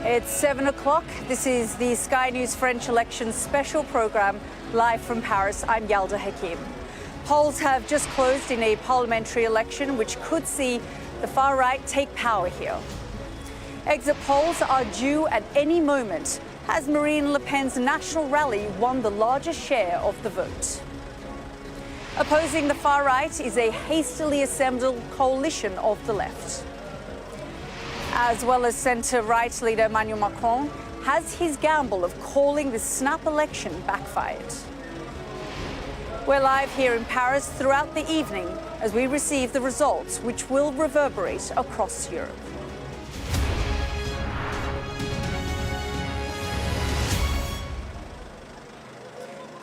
It's 7 o'clock. This is the Sky News French Elections special program live from Paris. I'm Yalda Hakim. Polls have just closed in a parliamentary election which could see the far right take power here. Exit polls are due at any moment as Marine Le Pen's national rally won the largest share of the vote. Opposing the far right is a hastily assembled coalition of the left. As well as centre-right leader Emmanuel Macron has his gamble of calling the snap election backfired. We're live here in Paris throughout the evening as we receive the results which will reverberate across Europe.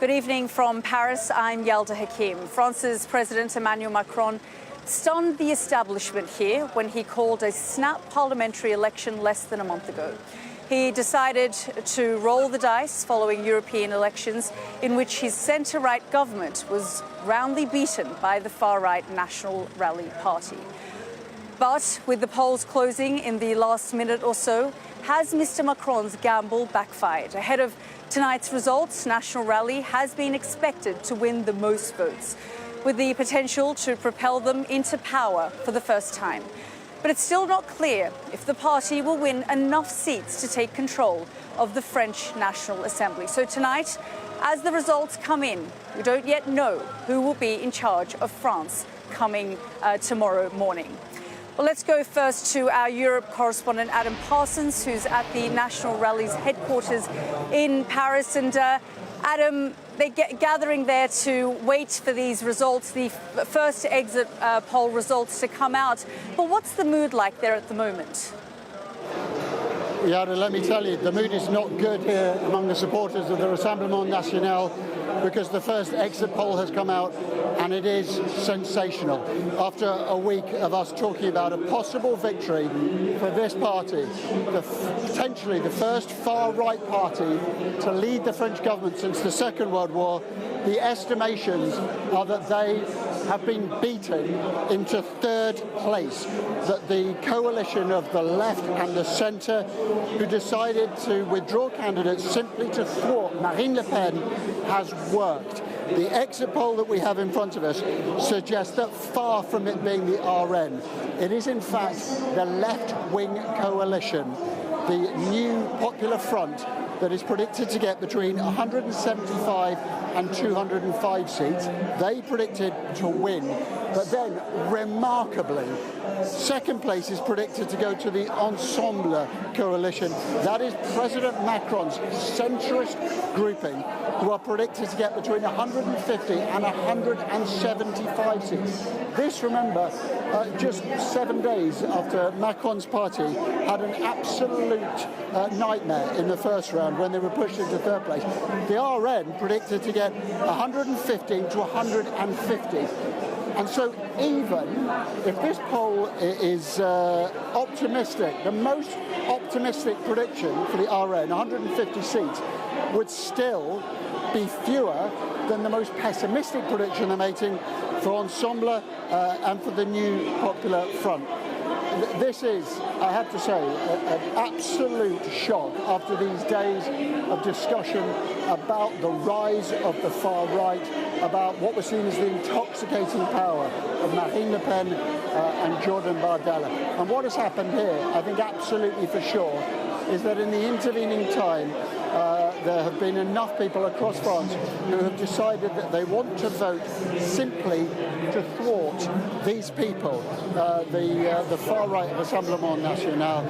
Good evening from Paris. I'm Yalda Hakim. France's President Emmanuel Macron stunned the establishment here when he called a snap parliamentary election less than a month ago. He decided to roll the dice following European elections in which his centre-right government was roundly beaten by the far-right National Rally Party. But with the polls closing in the last minute or so, has Mr. Macron's gamble backfired? Ahead of tonight's results, National Rally has been expected to win the most votes, with the potential to propel them into power for the first time. But it's still not clear if the party will win enough seats to take control of the French National Assembly. So tonight, as the results come in, we don't yet know who will be in charge of France coming tomorrow morning. Well, let's go first to our Europe correspondent, Adam Parsons, who's at the National Rally's headquarters in Paris. And Adam, they're gathering there to wait for these results, the first exit poll results to come out. But what's the mood like there at the moment? Yeah, let me tell you, the mood is not good here among the supporters of the Ensemble National, because the first exit poll has come out and it is sensational. After a week of us talking about a possible victory for this party, potentially the first far-right party to lead the French government since the Second World War, the estimations are that they have been beaten into third place, that the coalition of the left and the centre, who decided to withdraw candidates simply to thwart Marine Le Pen, has worked. The exit poll that we have in front of us suggests that far from it being the RN, it is in fact the left-wing coalition, the new Popular Front, that is predicted to get between 175 and 205 seats. They predicted to win, but then, remarkably, second place is predicted to go to the Ensemble coalition. That is President Macron's centrist grouping, who are predicted to get between 150 and 175 seats. This, remember, just 7 days after Macron's party had an absolute nightmare in the first round when they were pushed into third place. The RN predicted to get 150 to 150. And so even if this poll is optimistic, the most optimistic prediction for the RN, 150 seats, would still be fewer than the most pessimistic prediction they're making for Ensemble and for the new Popular Front. This is, I have to say, an absolute shock after these days of discussion about the rise of the far right, about what was seen as the intoxicating power of Marine Le Pen and Jordan Bardella. And what has happened here, I think absolutely for sure, is that in the intervening time, there have been enough people across France who have decided that they want to vote simply to thwart these people, the far-right Rassemblement National,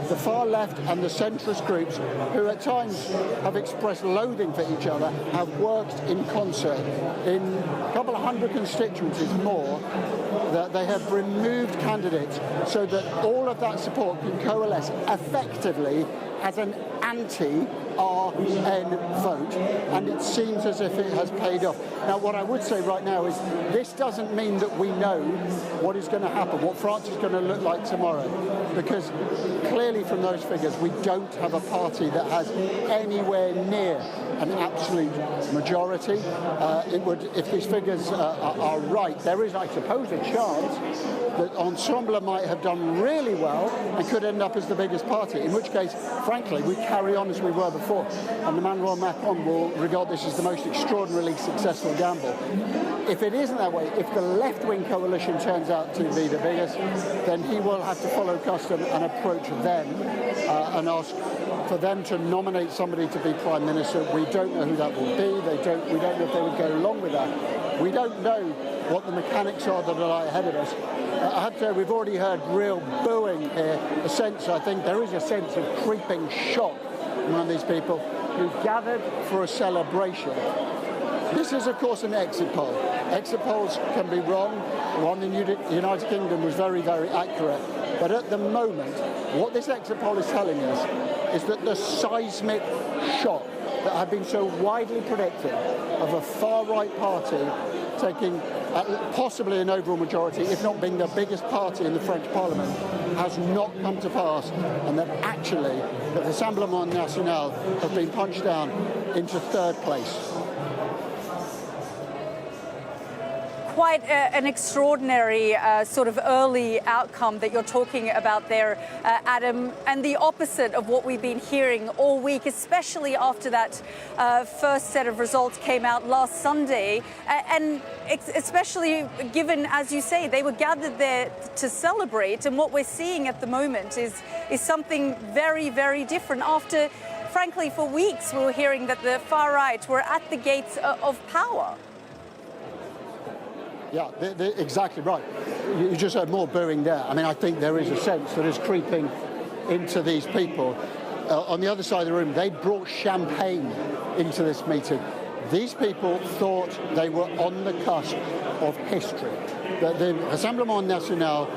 the far-left and the centrist groups, who at times have expressed loathing for each other, have worked in concert in a couple of hundred constituencies more, that they have removed candidates so that all of that support can coalesce effectively as an anti-RN vote, and it seems as if it has paid off. Now, what I would say right now is this doesn't mean that we know what is going to happen, what France is going to look like tomorrow, because clearly from those figures we don't have a party that has anywhere near an absolute majority. It would, if these figures are right, there is, I suppose, a chance that Ensemble might have done really well and could end up as the biggest party, in which case frankly, we carry on as we were before. And Emmanuel Macron will regard this as the most extraordinarily successful gamble. If it isn't that way, if the left-wing coalition turns out to be the biggest, then he will have to follow custom and approach them and ask for them to nominate somebody to be Prime Minister. We don't know who that will be. We don't know if they would go along with that. We don't know what the mechanics are that lie ahead of us. I have to say, we've already heard real booing here. I think there is a sense of creeping shock among these people who gathered for a celebration. This is, of course, an exit poll. Exit polls can be wrong. The one in the United Kingdom was very, very accurate. But at the moment, what this exit poll is telling us is that the seismic shock that had been so widely predicted of a far-right party taking possibly an overall majority, if not being the biggest party in the French Parliament, has not come to pass, and that actually the Ensemble National have been punched down into third place. Quite an extraordinary sort of early outcome that you're talking about there, Adam, and the opposite of what we've been hearing all week, especially after that first set of results came out last Sunday, and especially given, as you say, they were gathered there to celebrate, and what we're seeing at the moment is something very, very different. After, frankly, for weeks we were hearing that the far right were at the gates of power. Yeah, exactly right. You just heard more booing there. I mean, I think there is a sense that is creeping into these people. On the other side of the room, they brought champagne into this meeting. These people thought they were on the cusp of history. The Rassemblement National,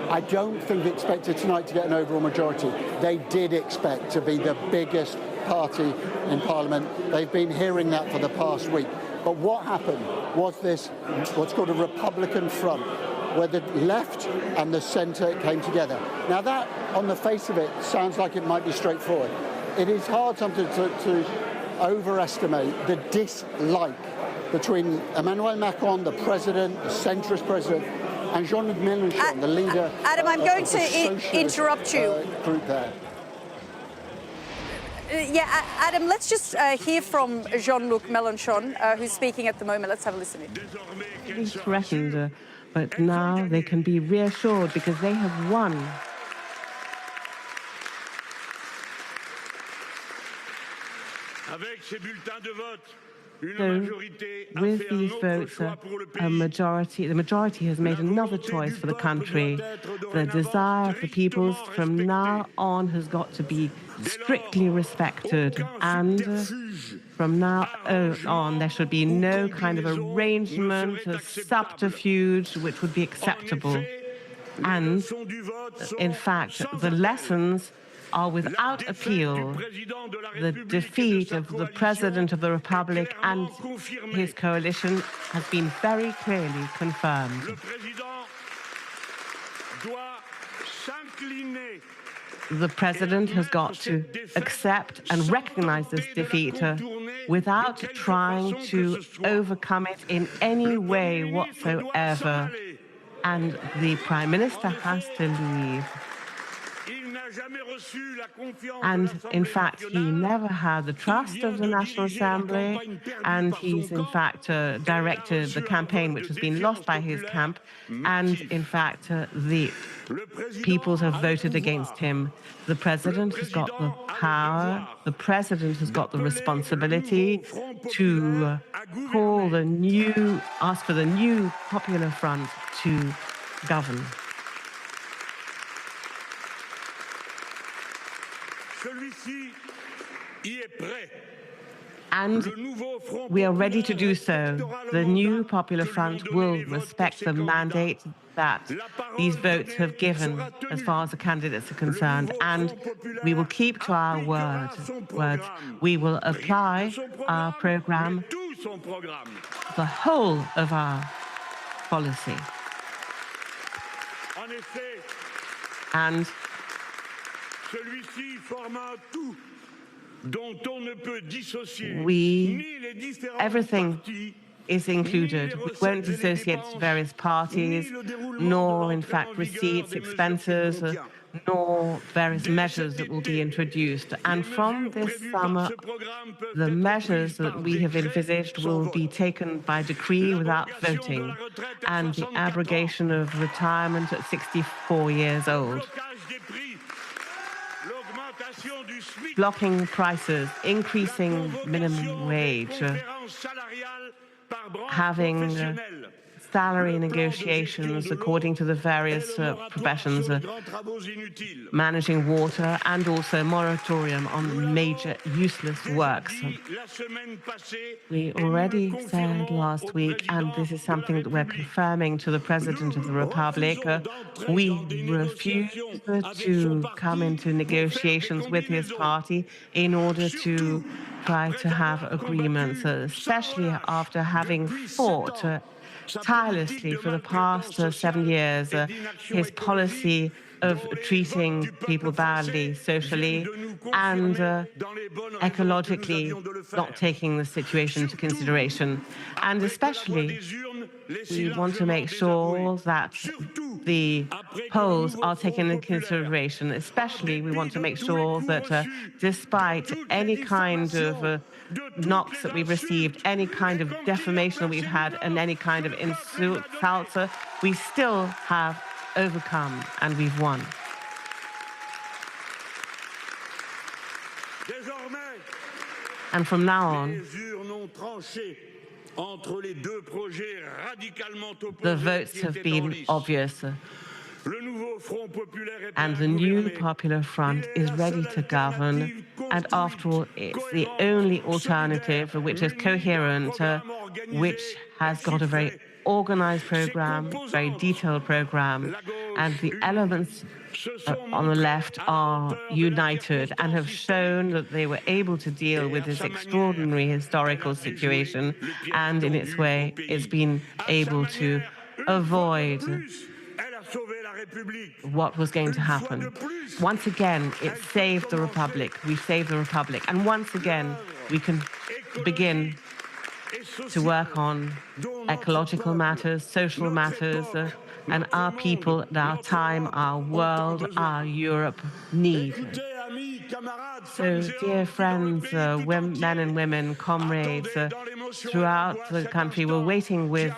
I don't think expected tonight to get an overall majority. They did expect to be the biggest party in Parliament. They've been hearing that for the past week. But what happened was this, what's called a Republican front, where the left and the centre came together. Now that, on the face of it, sounds like it might be straightforward. It is hard sometimes to overestimate the dislike between Emmanuel Macron, the president, the centrist president, and Jean-Luc Mélenchon, the leader. Adam, I'm going to interrupt you. Group there. Yeah, Adam, let's just hear from Jean-Luc Mélenchon, who's speaking at the moment. Let's have a listen in. He's threatened, but now they can be reassured because they have won. So, with these votes, the majority has made another choice for the country. The desire of the peoples from now on has got to be strictly respected, and from now on there should be no kind of arrangement, a subterfuge which would be acceptable. And, in fact, the lessons are without appeal. The defeat of the President of the Republic and his coalition has been very clearly confirmed. The President has got to accept and recognize this defeat without trying to overcome it in any way whatsoever. And the Prime Minister has to leave. And, in fact, he never had the trust of the National Assembly, and he's, in fact, directed the campaign which has been lost by his camp, and, in fact, the peoples have voted against him. The President has got the power, the President has got the responsibility to ask for the new Popular Front to govern. And we are ready to do so. The new Popular Front will respect the mandate that these votes have given as far as the candidates are concerned, and we will keep to our words. We will apply our programme, the whole of our policy. And everything is included. We won't dissociate various parties, nor, in fact, receipts, expenses, nor various measures that will be introduced. And from this summer, the measures that we have envisaged will be taken by decree without voting, and the abrogation of retirement at 64 years old, blocking prices, increasing minimum wage, having salary negotiations according to the various professions, managing water, and also moratorium on major useless works. We already said last week, and this is something that we're confirming to the President of the Republic, we refuse to come into negotiations with his party in order to try to have agreements, especially after having fought tirelessly for the past 7 years his policy of treating people badly socially and ecologically, not taking the situation into consideration. And especially, we want to make sure that the polls are taken into consideration. Especially, we want to make sure that despite any kind of knocks that we've received, any kind of defamation that we've had, and any kind of insults, we still have overcome and we've won. And from now on, the votes have been obvious. And the new Popular Front is ready to govern. And after all, it's the only alternative which is coherent, which has got a very organized program, very detailed program, and the elements on the left are united and have shown that they were able to deal with this extraordinary historical situation, and in its way, it's been able to avoid what was going to happen. Once again, it saved the Republic. We saved the Republic. And once again, we can begin to work on ecological matters, social matters, and our people, our time, our world, our Europe need. So, dear friends, men and women, comrades, throughout the country, we're waiting with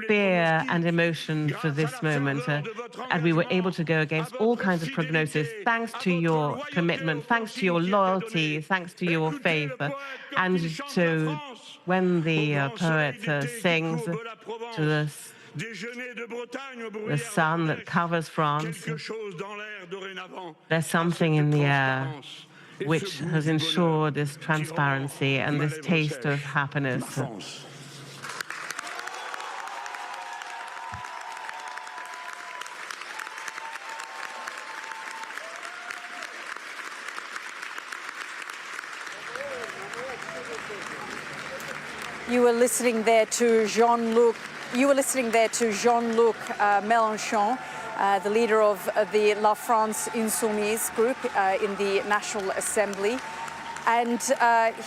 fear and emotion for this moment. And we were able to go against all kinds of prognosis, thanks to your commitment, thanks to your loyalty, thanks to your faith. And so when the poet sings to the sun that covers France, there's something in the air which has ensured this transparency and this taste of happiness. You were listening there to Jean-Luc Mélenchon, the leader of the La France Insoumise group in the National Assembly. And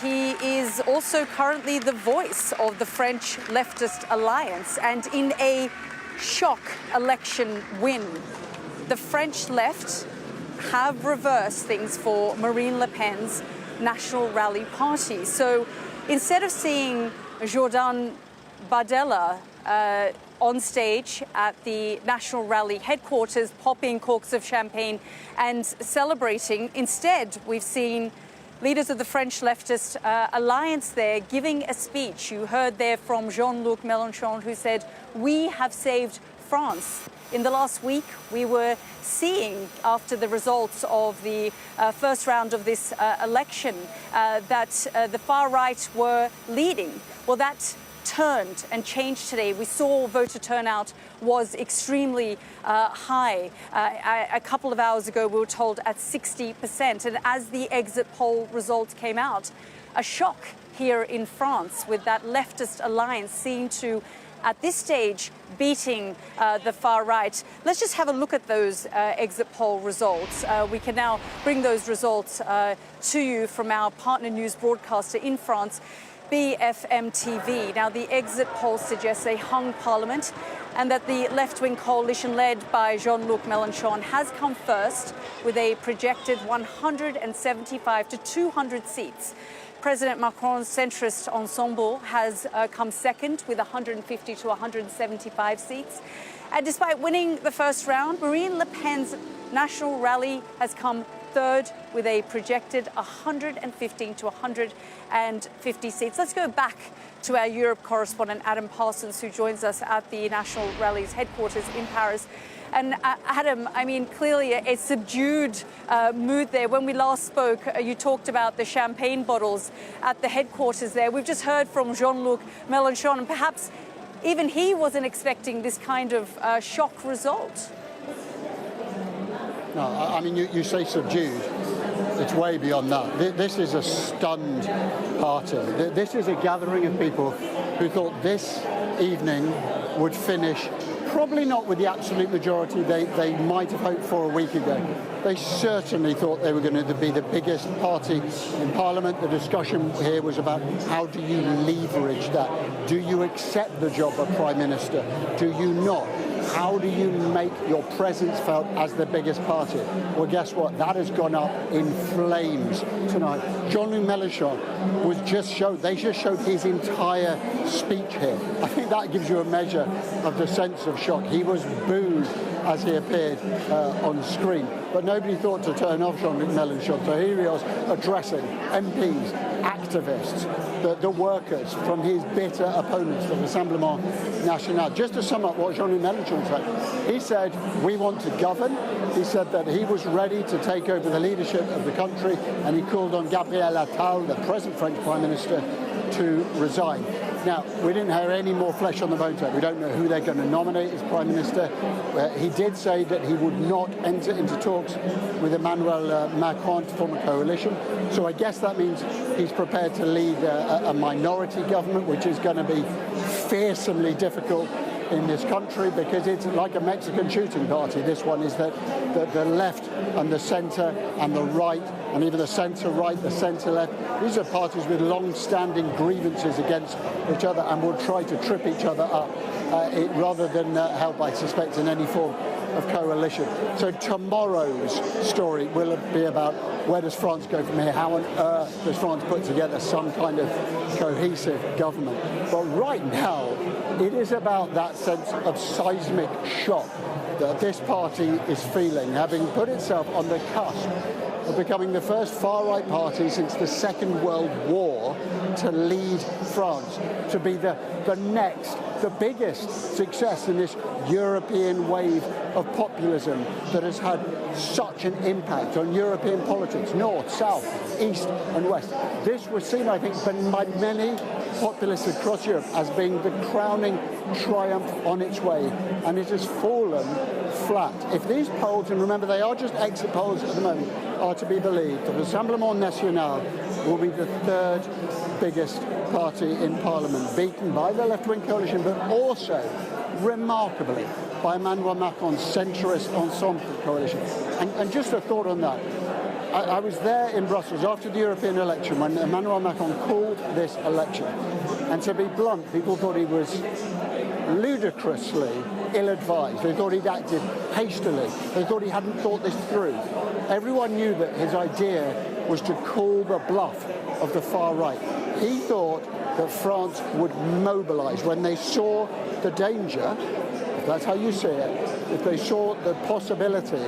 he is also currently the voice of the French leftist alliance. And in a shock election win, the French left have reversed things for Marine Le Pen's National Rally Party. So instead of seeing Jordan Bardella on stage at the National Rally headquarters, popping corks of champagne and celebrating, instead we've seen leaders of the French leftist alliance there giving a speech. You heard there from Jean-Luc Mélenchon, who said, "We have saved France." In the last week, we were seeing, after the results of the first round of this election, that the far right were leading. Well, that turned and changed today. We saw voter turnout was extremely high. A couple of hours ago, we were told at 60%. And as the exit poll results came out, a shock here in France with that leftist alliance seen to, at this stage, beating the far right. Let's just have a look at those exit poll results. We can now bring those results to you from our partner news broadcaster in France. BFM TV. Now, the exit poll suggests a hung parliament and that the left-wing coalition led by Jean-Luc Mélenchon has come first with a projected 175 to 200 seats. President Macron's centrist Ensemble has come second with 150 to 175 seats. And despite winning the first round, Marine Le Pen's national rally has come third with a projected 115 to 150 seats. Let's go back to our Europe correspondent, Adam Parsons, who joins us at the National Rally's headquarters in Paris. And Adam, I mean, clearly a subdued mood there. When we last spoke, you talked about the champagne bottles at the headquarters there. We've just heard from Jean-Luc Mélenchon, and perhaps even he wasn't expecting this kind of shock result. No, I mean, you say subdued. It's way beyond that. This is a stunned party. This is a gathering of people who thought this evening would finish probably not with the absolute majority they might have hoped for a week ago. They certainly thought they were going to be the biggest party in Parliament. The discussion here was about how do you leverage that? Do you accept the job of Prime Minister? Do you not? How do you make your presence felt as the biggest party? Well, guess what? That has gone up in flames tonight. Jean-Luc Mélenchon they just showed his entire speech here. I think that gives you a measure of the sense of shock. He was booed as he appeared on screen, but nobody thought to turn off Jean-Luc Mélenchon. So here he was addressing MPs, activists, the workers from his bitter opponents, the Ensemble. Just to sum up what Jean-Luc Mélenchon said, he said, we want to govern. He said that he was ready to take over the leadership of the country, and he called on Gabriel Attal, the present French Prime Minister, to resign. Now, we didn't have any more flesh on the bones yet. We don't know who they're going to nominate as Prime Minister. He did say that he would not enter into talks with Emmanuel Macron to form a coalition. So I guess that means he's prepared to lead a minority government, which is going to be fearsomely difficult in this country because it's like a Mexican shooting party. This one is that the left and the centre and the right and even the centre-right, the centre-left, these are parties with long-standing grievances against each other and will try to trip each other up rather than help, I suspect, in any form of coalition. So tomorrow's story will be about where does France go from here? How on earth does France put together some kind of cohesive government? But right now, it is about that sense of seismic shock that this party is feeling, having put itself on the cusp of becoming the first far-right party since the Second World War to lead France, to be the biggest success in this European wave of populism that has had such an impact on European politics, north, south, east and west. This was seen, I think, by many populists across Europe as being the crowning triumph on its way, and it has fallen flat. If these polls, and remember they are just exit polls at the moment, are to be believed, the Rassemblement National will be the third biggest party in Parliament, beaten by the left-wing coalition, but also, remarkably, by Emmanuel Macron's centrist Ensemble coalition. And just a thought on that. I was there in Brussels after the European election when Emmanuel Macron called this election. And to be blunt, people thought he was ludicrously ill-advised. They thought he'd acted hastily. They thought he hadn't thought this through. Everyone knew that his idea was to call the bluff of the far right. He thought that France would mobilise when they saw the danger, if that's how you see it, if they saw the possibility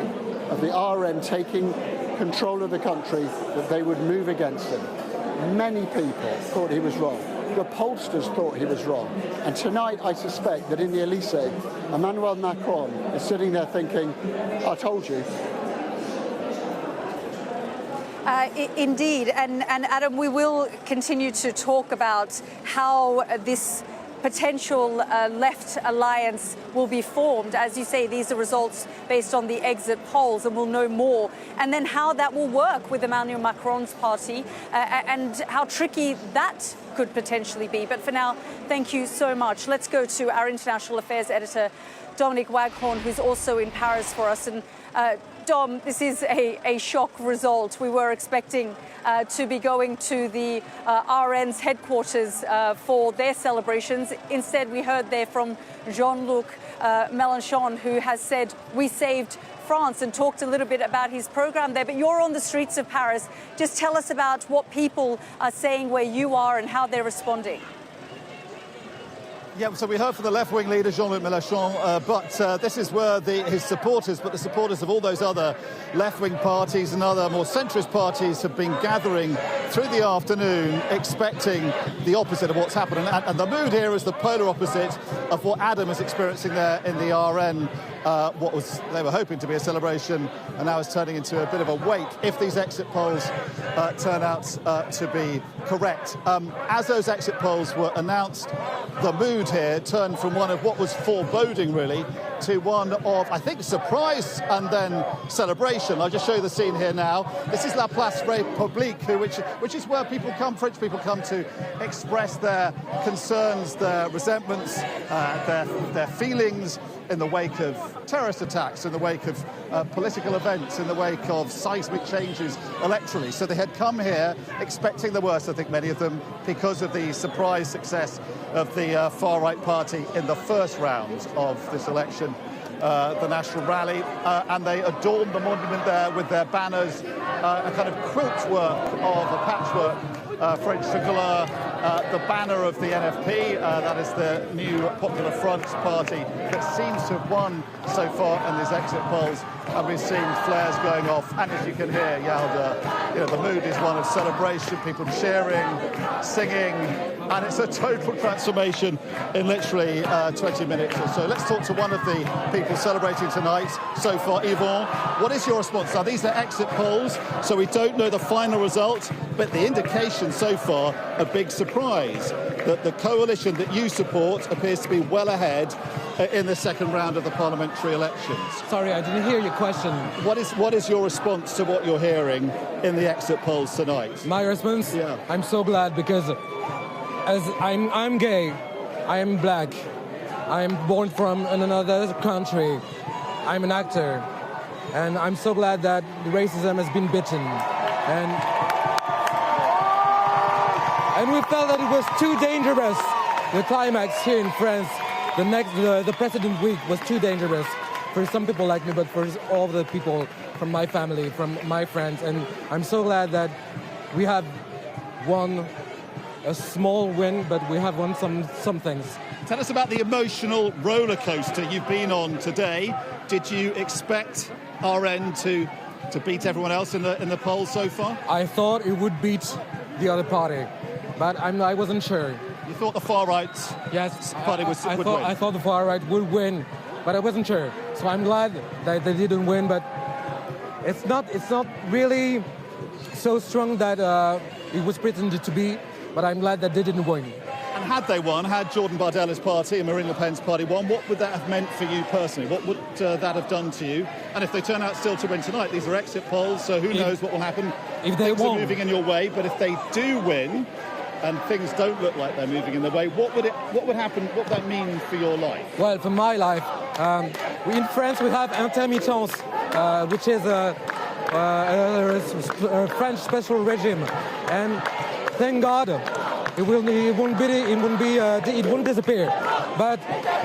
of the RN taking control of the country, that they would move against him. Many people thought he was wrong. The pollsters thought he was wrong. And tonight, I suspect that in the Elysee, Emmanuel Macron is sitting there thinking, I told you. Indeed. And Adam, we will continue to talk about how this potential left alliance will be formed. As you say, these are results based on the exit polls, and we'll know more. And then how that will work with Emmanuel Macron's party and how tricky that could potentially be. But for now, thank you so much. Let's go to our international affairs editor, Dominic Waghorn, who's also in Paris for us. And Dom, this is a shock result. We were expecting to be going to the RN's headquarters for their celebrations. Instead, we heard there from Jean-Luc Mélenchon, who has said, "We saved France," and talked a little bit about his program there. But you're on the streets of Paris. Just tell us about what people are saying where you are and how they're responding. Yeah, so we heard from the left-wing leader, Jean-Luc Mélenchon, but this is where his supporters, but the supporters of all those other left-wing parties and other more centrist parties have been gathering through the afternoon, expecting the opposite of what's happening. And the mood here is the polar opposite of what Adam is experiencing there in the RN. What they were hoping to be a celebration, and now it's turning into a bit of a wake if these exit polls turn out to be correct. As those exit polls were announced, the mood here turned from one of what was foreboding, really, to one of, I think, surprise and then celebration. I'll just show you the scene here now. This is La Place République, which is where people come, French people come to express their concerns, their resentments, their feelings in the wake of terrorist attacks, in the wake of political events, in the wake of seismic changes electorally. So they had come here expecting the worst, I think many of them, because of the surprise success of the far-right party in the first round of this election, the National Rally, and they adorned the monument there with their banners, a kind of quilt work of a patchwork French tricolour, the banner of the NFP, that is the new Popular Front party that seems to have won so far in these exit polls, and we've seen flares going off, and as you can hear, Yalda, the mood is one of celebration, people cheering, singing, and it's a total transformation in literally 20 minutes or so. Let's talk to one of the people celebrating tonight so far. Yvonne, what is your response? Now, these are exit polls, so we don't know the final result, but the indication so far, a big surprise, that the coalition that you support appears to be well ahead in the second round of the parliamentary elections. Sorry, I didn't hear your question. What is your response to what you're hearing in the exit polls tonight? My response? Yeah. I'm so glad because as I'm gay, I am black, I am born from another country, I'm an actor, and I'm so glad that racism has been beaten. And we felt that it was too dangerous. The climax here in France, the precedent week was too dangerous for some people like me, but for all the people from my family, from my friends. And I'm so glad that we have won a small win, but we have won some things. Tell us about the emotional roller coaster you've been on today. Did you expect RN to beat everyone else in the polls so far? I thought it would beat the other party, but I wasn't sure. You thought the far right party would win? I thought the far right would win, but I wasn't sure. So I'm glad that they didn't win, but it's not really so strong that it was pretended to be, but I'm glad that they didn't win. And had they won, had Jordan Bardela's party and Marine Le Pen's party won, what would that have meant for you personally? What would that have done to you? And if they turn out still to win tonight, these are exit polls, so who knows what will happen. If they Things won, are moving in your way, but if they do win, and things don't look like they're moving in their way, what would happen? What would that mean for your life? Well, for my life, in France we have intermittence, which is a French special regime, and thank God it won't disappear. But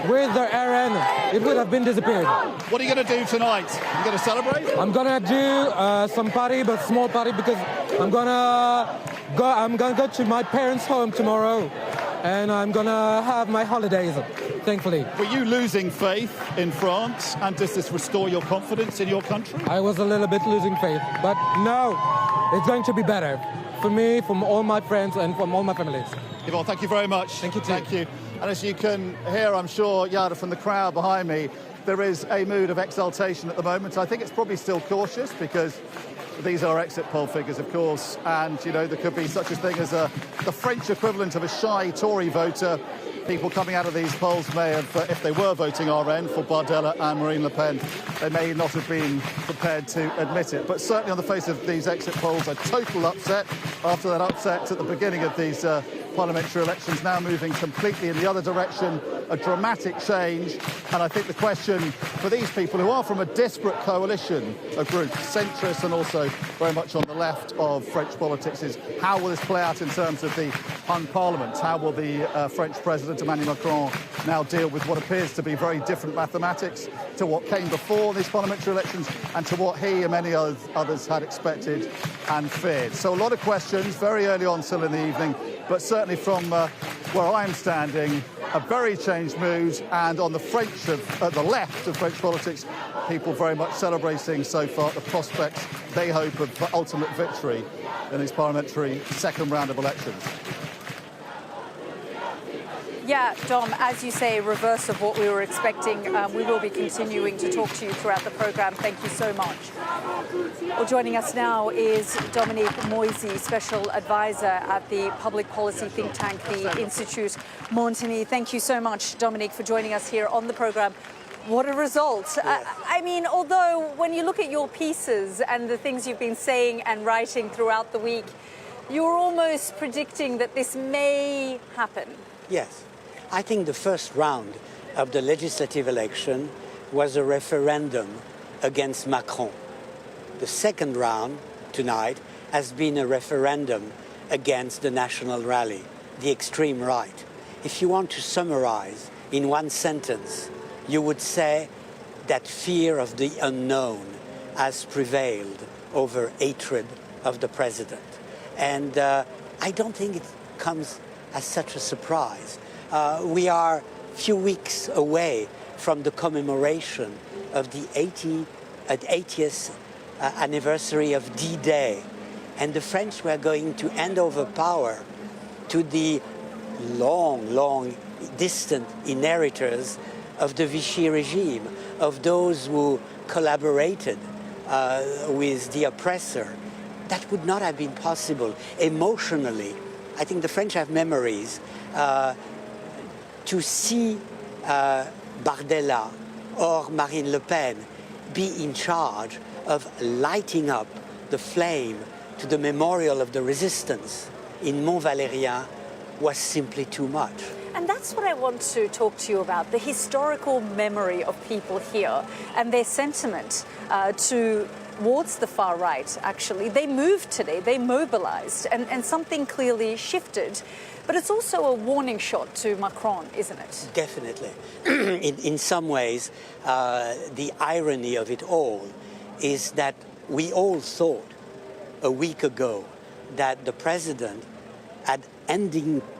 with the RN, it would have been disappeared. What are you going to do tonight? You going to celebrate? I'm gonna do some party, but small party, because I'm gonna go to my parents' home tomorrow, and I'm gonna have my holidays, thankfully. Were you losing faith in France, and does this restore your confidence in your country? I was a little bit losing faith, but no, it's going to be better for me, from all my friends, and from all my families. Yvonne, thank you very much. Thank you too. Thank you. And as you can hear, I'm sure, Yalda, from the crowd behind me, there is a mood of exultation at the moment. I think it's probably still cautious because these are exit poll figures, of course, and, there could be such a thing as the French equivalent of a shy Tory voter people coming out of these polls may have, if they were voting RN for Bardella and Marine Le Pen, they may not have been prepared to admit it. But certainly on the face of these exit polls, a total upset after that upset at the beginning of these parliamentary elections, now moving completely in the other direction, a dramatic change. And I think the question for these people who are from a disparate coalition of groups, centrists and also very much on the left of French politics, is how will this play out in terms of the hung parliament? How will the French President Emmanuel Macron now deal with what appears to be very different mathematics to what came before these parliamentary elections and to what he and many others had expected and feared? So a lot of questions very early on still in the evening, but certainly from where I'm standing, a very changed mood, and on the the left of French politics, people very much celebrating so far the prospects, they hope, of ultimate victory in this parliamentary second round of elections. Yeah, Dom, as you say, reverse of what we were expecting. We will be continuing to talk to you throughout the programme. Thank you so much. Well, joining us now is Dominique Moisy, Special Advisor at the public policy think tank, the Institute Montagny. Thank you so much, Dominique, for joining us here on the programme. What a result. Yes. I mean, although when you look at your pieces and the things you've been saying and writing throughout the week, you're almost predicting that this may happen. Yes. I think the first round of the legislative election was a referendum against Macron. The second round tonight has been a referendum against the National Rally, the extreme right. If you want to summarize in one sentence, you would say that fear of the unknown has prevailed over hatred of the president. And I don't think it comes as such a surprise. We are a few weeks away from the commemoration of the 80th anniversary of D-Day, and the French were going to hand over power to the long, distant inheritors of the Vichy regime, of those who collaborated with the oppressor. That would not have been possible emotionally. I think the French have memories. To see Bardella or Marine Le Pen be in charge of lighting up the flame to the memorial of the resistance in Mont Valérien was simply too much. And that's what I want to talk to you about, the historical memory of people here and their sentiment towards the far right, actually. They moved today, they mobilized, and something clearly shifted. But it's also a warning shot to Macron, isn't it? Definitely. In some ways, the irony of it all is that we all thought a week ago that the president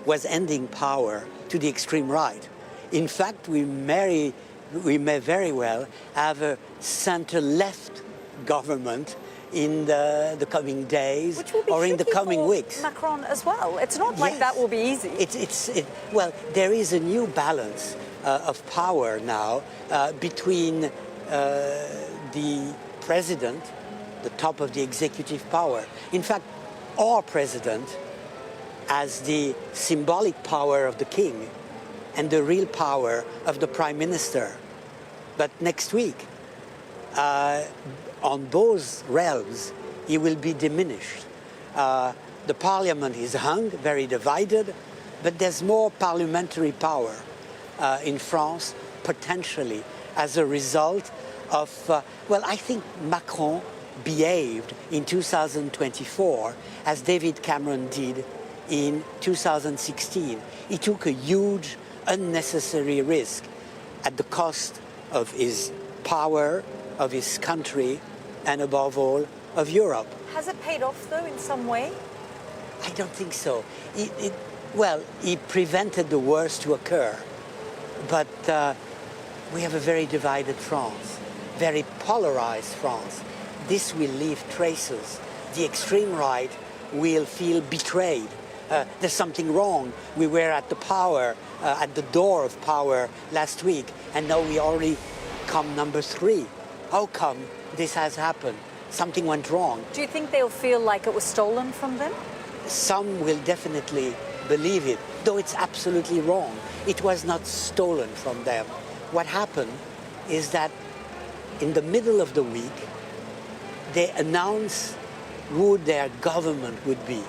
was ending power to the extreme right. In fact, we may very well have a center-left government in the coming days or in the coming weeks. Macron as well. It's not like that will be easy. Well, there is a new balance of power now between the president, the top of the executive power. In fact, our president has the symbolic power of the king and the real power of the prime minister. But next week, on both realms, he will be diminished. The parliament is hung, very divided, but there's more parliamentary power in France, potentially, as a result of, well, I think Macron behaved in 2024 as David Cameron did in 2016. He took a huge, unnecessary risk at the cost of his power, of his country, and above all, of Europe. Has it paid off, though, in some way? I don't think so. He prevented the worst to occur. But we have a very divided France, very polarized France. This will leave traces. The extreme right will feel betrayed. There's something wrong. We were at the door of power last week, and now we already come number 3. How come this has happened? Something went wrong. Do you think they'll feel like it was stolen from them? Some will definitely believe it, though it's absolutely wrong. It was not stolen from them. What happened is that in the middle of the week, they announced who their government would be.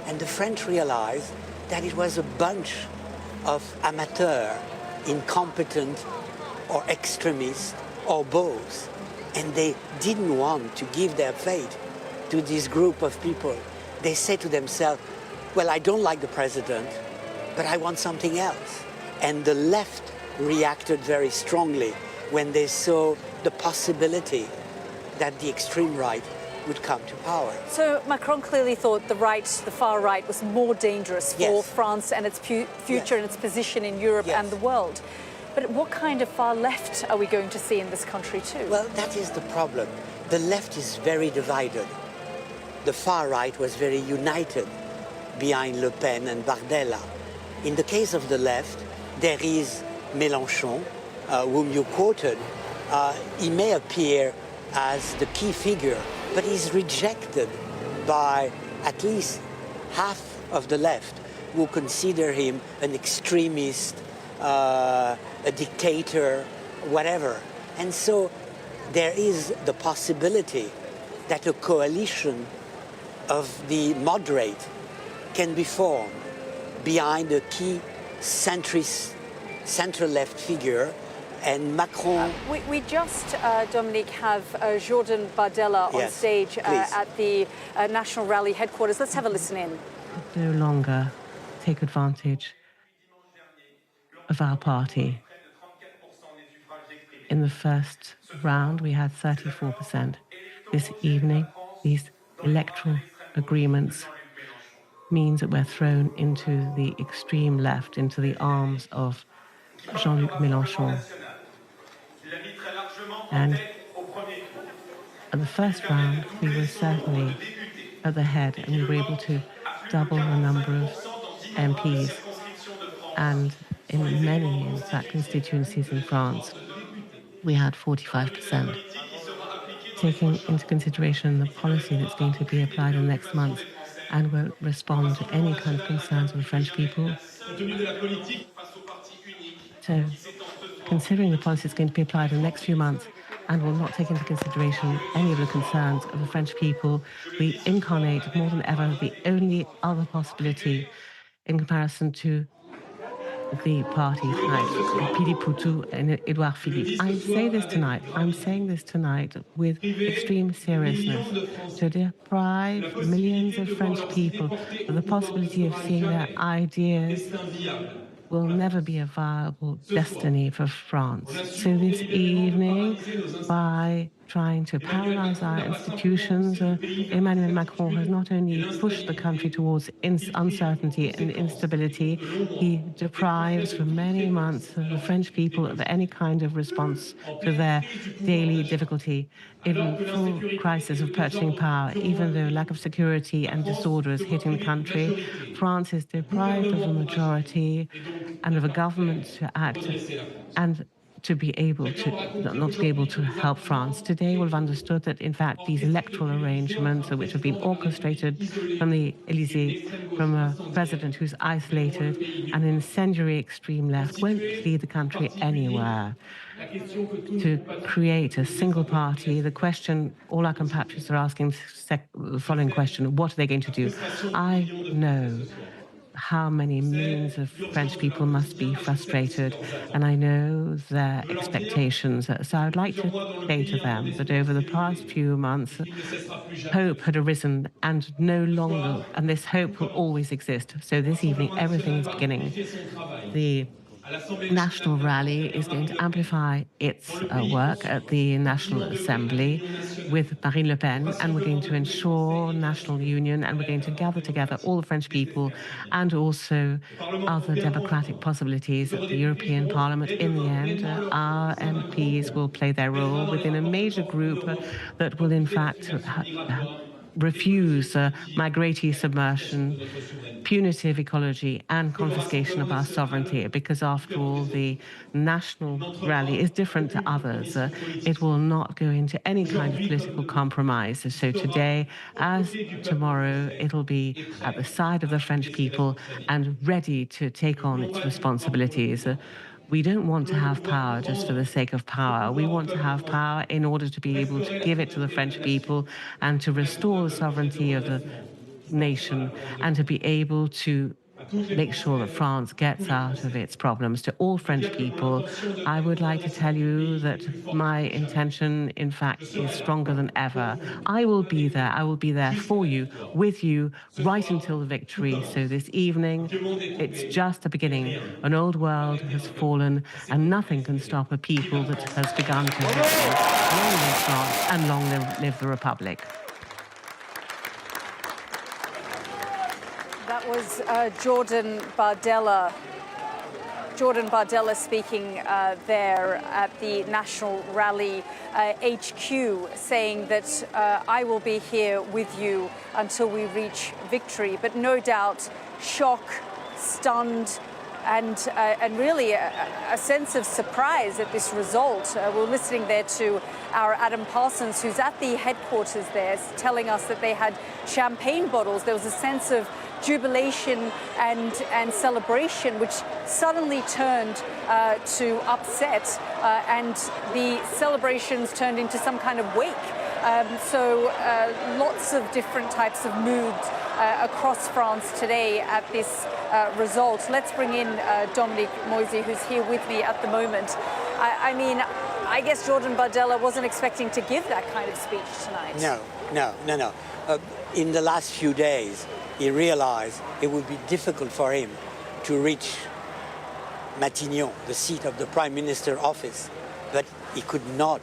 And the French realized that it was a bunch of amateur, incompetent, or extremists, or both. And they didn't want to give their fate to this group of people. They said to themselves, well, I don't like the president, but I want something else. And the left reacted very strongly when they saw the possibility that the extreme right would come to power. So Macron clearly thought the far right, was more dangerous for France and its future and its position in Europe and the world. But what kind of far left are we going to see in this country too? Well, that is the problem. The left is very divided. The far right was very united behind Le Pen and Bardella. In the case of the left, there is Mélenchon, whom you quoted. He may appear as the key figure, but he's rejected by at least half of the left, who consider him an extremist, a dictator, whatever. And so there is the possibility that a coalition of the moderate can be formed behind a key centrist, center-left figure, and Macron... We just, Dominique, have Jordan Bardella on stage at the National Rally headquarters. Let's have a listen in. No longer take advantage of our party. In the first round, we had 34%. This evening, these electoral agreements means that we're thrown into the extreme left, into the arms of Jean-Luc Mélenchon. And at the first round, we were certainly at the head, and we were able to double the number of MPs. And in many, in fact, constituencies in France, we had 45%. Taking into consideration the policy that's going to be applied in the next month, and will respond to any kind of concerns of the French people. So, considering the policy that's going to be applied in the next few months and will not take into consideration any of the concerns of the French people, we incarnate more than ever the only other possibility in comparison to the party tonight, Philippe Poutou and Edouard Philippe. I'm saying this tonight with extreme seriousness, to deprive millions of French people of the possibility of seeing their ideas will never be a viable destiny for France. So this evening, by trying to paralyze our institutions, Emmanuel Macron has not only pushed the country towards uncertainty and instability, he deprives for many months the French people of any kind of response to their daily difficulty. In full crisis of purchasing power, even though lack of security and disorder is hitting the country, France is deprived of a majority and of a government to act and to be able to, not to be able to help France. Today we've understood that, in fact, these electoral arrangements, which have been orchestrated from the Élysée, from a president who's isolated, and an incendiary extreme left, won't lead the country anywhere. To create a single party, the question all our compatriots are asking, the following question: what are they going to do? I know how many millions of French people must be frustrated, and I know their expectations. So I would like to say to them that over the past few months, hope had arisen, and no longer, and this hope will always exist. So this evening, everything is beginning. The National Rally is going to amplify its work at the National Assembly with Marine Le Pen, and we're going to ensure national union, and we're going to gather together all the French people and also other democratic possibilities at the European Parliament. In the end, our MPs will play their role within a major group that will, in fact, refuse migratory submersion, punitive ecology, and confiscation of our sovereignty, because after all, the national rally is different to others. It will not go into any kind of political compromise. So today, as tomorrow, it'll be at the side of the French people and ready to take on its responsibilities. We don't want to have power just for the sake of power. We want to have power in order to be able to give it to the French people and to restore the sovereignty of the nation and to be able to make sure that France gets out of its problems. To all French people, I would like to tell you that my intention, in fact, is stronger than ever. I will be there. I will be there for you, with you, right until the victory. So this evening, it's just a beginning. An old world has fallen, and nothing can stop a people that has begun to victory. Long live France, and long live the Republic. That was Jordan Bardella speaking there at the National Rally HQ, saying that I will be here with you until we reach victory. But no doubt, shock, stunned, and really a sense of surprise at this result. We're listening there to our Adam Parsons, who's at the headquarters there, telling us that they had champagne bottles. There was a sense of jubilation and celebration, which suddenly turned to upset, and the celebrations turned into some kind of wake. So lots of different types of moods across France today at this result. Let's bring in Dominique Moisy, who's here with me at the moment. I mean, I guess Jordan Bardella wasn't expecting to give that kind of speech tonight. No. In the last few days, he realized it would be difficult for him to reach Matignon, the seat of the Prime Minister office, but he could not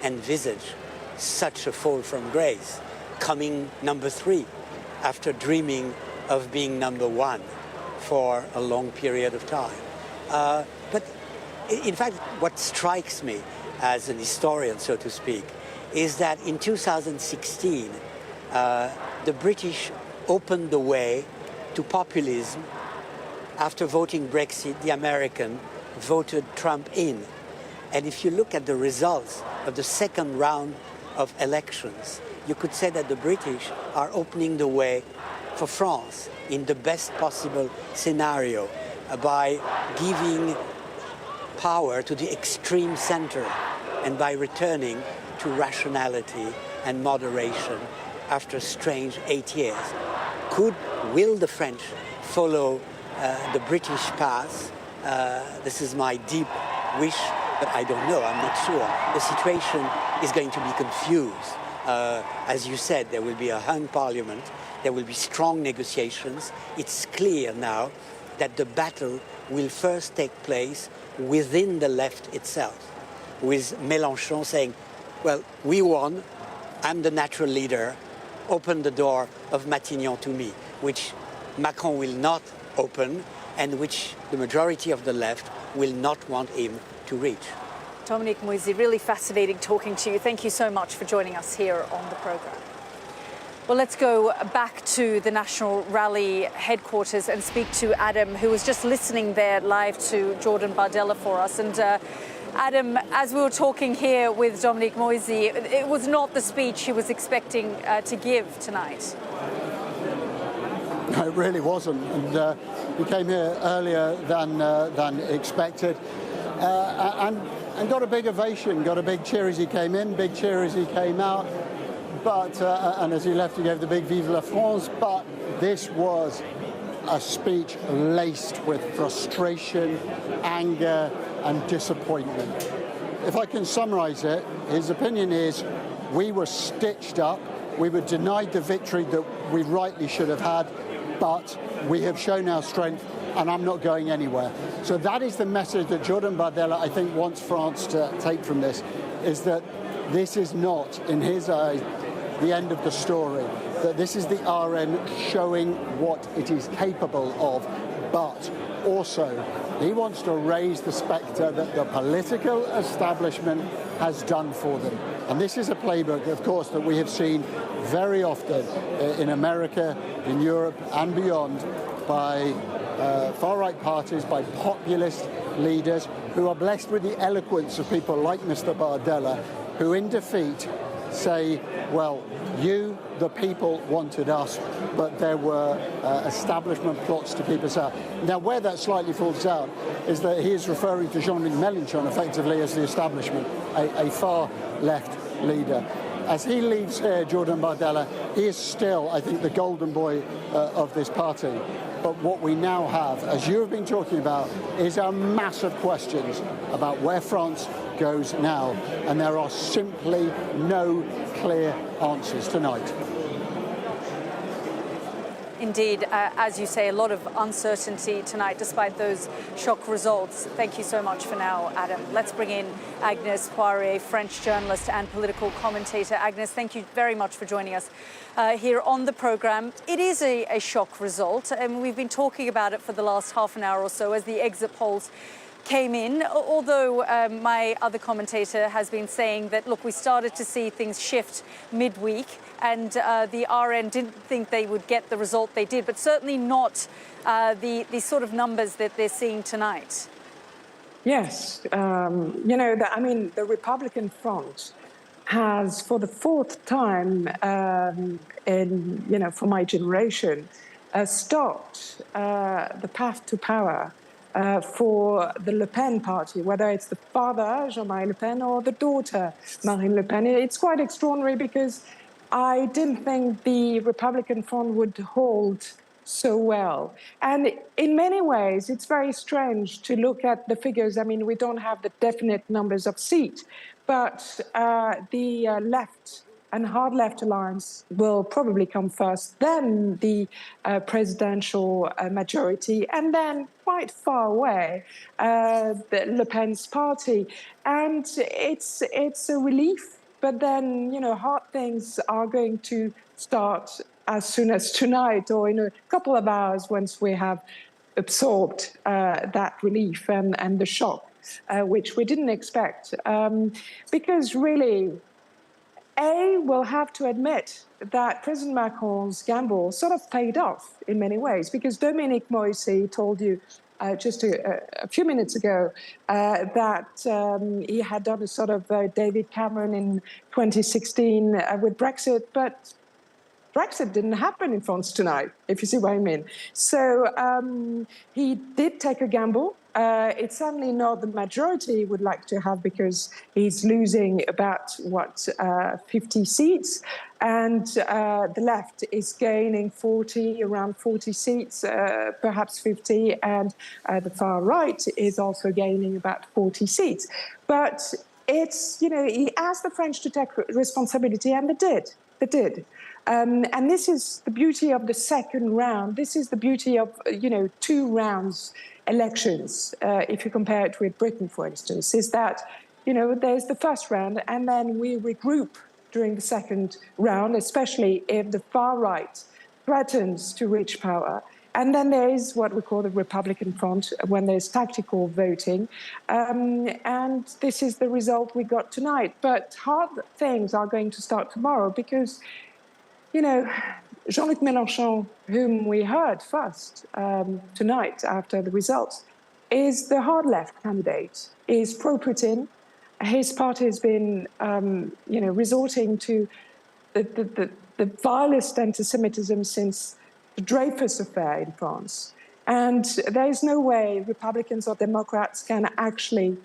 envisage such a fall from grace, coming number 3 after dreaming of being number 1 for a long period of time. But in fact, what strikes me as an historian, so to speak, is that in 2016, the British opened the way to populism. After voting Brexit, the American voted Trump in. And if you look at the results of the second round of elections, you could say that the British are opening the way for France in the best possible scenario by giving power to the extreme center and by returning to rationality and moderation after a strange 8 years. Will the French follow the British path? This is my deep wish, but I don't know, I'm not sure. The situation is going to be confused. As you said, there will be a hung parliament, there will be strong negotiations. It's clear now that the battle will first take place within the left itself, with Mélenchon saying, well, we won, I'm the natural leader, open the door of Matignon to me, which Macron will not open and which the majority of the left will not want him to reach. Dominique Moisy, really fascinating talking to you. Thank you so much for joining us here on the programme. Well, let's go back to the National Rally headquarters and speak to Adam, who was just listening there live to Jordan Bardella for us. And Adam, as we were talking here with Dominique Moisy, it was not the speech he was expecting to give tonight. No, it really wasn't. And he came here earlier than expected and got a big ovation, got a big cheer as he came in, big cheer as he came out. But, and as he left, he gave the big Vive la France. But this was a speech laced with frustration, anger, and disappointment. If I can summarize it, his opinion is we were stitched up, we were denied the victory that we rightly should have had, but we have shown our strength and I'm not going anywhere. So that is the message that Jordan Bardella, I think, wants France to take from this, is that this is not, in his eyes, the end of the story, that this is the RN showing what it is capable of, but also He wants to raise the spectre that the political establishment has done for them. And this is a playbook, of course, that we have seen very often in America, in Europe and beyond by far-right parties, by populist leaders who are blessed with the eloquence of people like Mr. Bardella, who in defeat say, well, you, the people, wanted us, but there were establishment plots to keep us out. Now, where that slightly falls out is that he is referring to Jean-Luc Mélenchon effectively as the establishment, a far-left leader. As he leaves here, Jordan Bardella, he is still, I think, the golden boy of this party. But what we now have, as you have been talking about, is a mass of questions about where France goes now. And there are simply no clear answers tonight. Indeed, as you say, a lot of uncertainty tonight, despite those shock results. Thank you so much for now, Adam. Let's bring in Agnès Poirier, French journalist and political commentator. Agnès, thank you very much for joining us here on the programme. It is a shock result, and we've been talking about it for the last half an hour or so as the exit polls came in, although my other commentator has been saying that, look, we started to see things shift midweek, and the RN didn't think they would get the result they did, but certainly not the sort of numbers that they're seeing tonight. Yes, the Republican front has, for the fourth time for my generation, stopped the path to power for the Le Pen party, whether it's the father, Jean-Marie Le Pen, or the daughter, Marine Le Pen. It's quite extraordinary because I didn't think the Republican front would hold so well. And in many ways, it's very strange to look at the figures. I mean, we don't have the definite numbers of seats, but the left and hard left alliance will probably come first, then the presidential majority, and then quite far away, the Le Pen's party. And it's a relief, but then, hard things are going to start as soon as tonight or in a couple of hours once we have absorbed that relief and the shock, which we didn't expect. Because really, we'll have to admit that President Macron's gamble sort of paid off in many ways, because Dominique Moïse told you just a few minutes ago that he had done a sort of David Cameron in 2016 with Brexit, but Brexit didn't happen in France tonight, if you see what I mean. So he did take a gamble. It's certainly not the majority he would like to have, because he's losing about, 50 seats. And the left is gaining around 40 seats, perhaps 50. And the far right is also gaining about 40 seats. But it's, he asked the French to take responsibility, and they did. They did. And this is the beauty of the second round. This is the beauty of, 2 rounds elections, if you compare it with Britain, for instance, is that, there's the first round, and then we regroup during the second round, especially if the far right threatens to reach power. And then there is what we call the Republican front, when there's tactical voting. And this is the result we got tonight. But hard things are going to start tomorrow, because, Jean-Luc Mélenchon, whom we heard first tonight after the results, is the hard left candidate, is pro-Putin. His party has been, resorting to the vilest anti-Semitism since the Dreyfus affair in France. And there is no way Republicans or Democrats can actually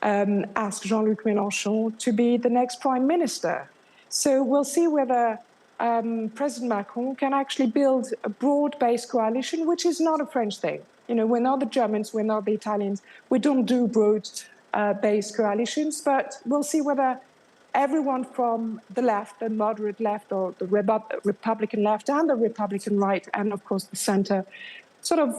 ask Jean-Luc Mélenchon to be the next prime minister. So we'll see whether President Macron can actually build a broad-based coalition, which is not a French thing. We're not the Germans, we're not the Italians. We don't do broad-based coalitions, but we'll see whether everyone from the left, the moderate left, or the Republican left and the Republican right, and of course the center, sort of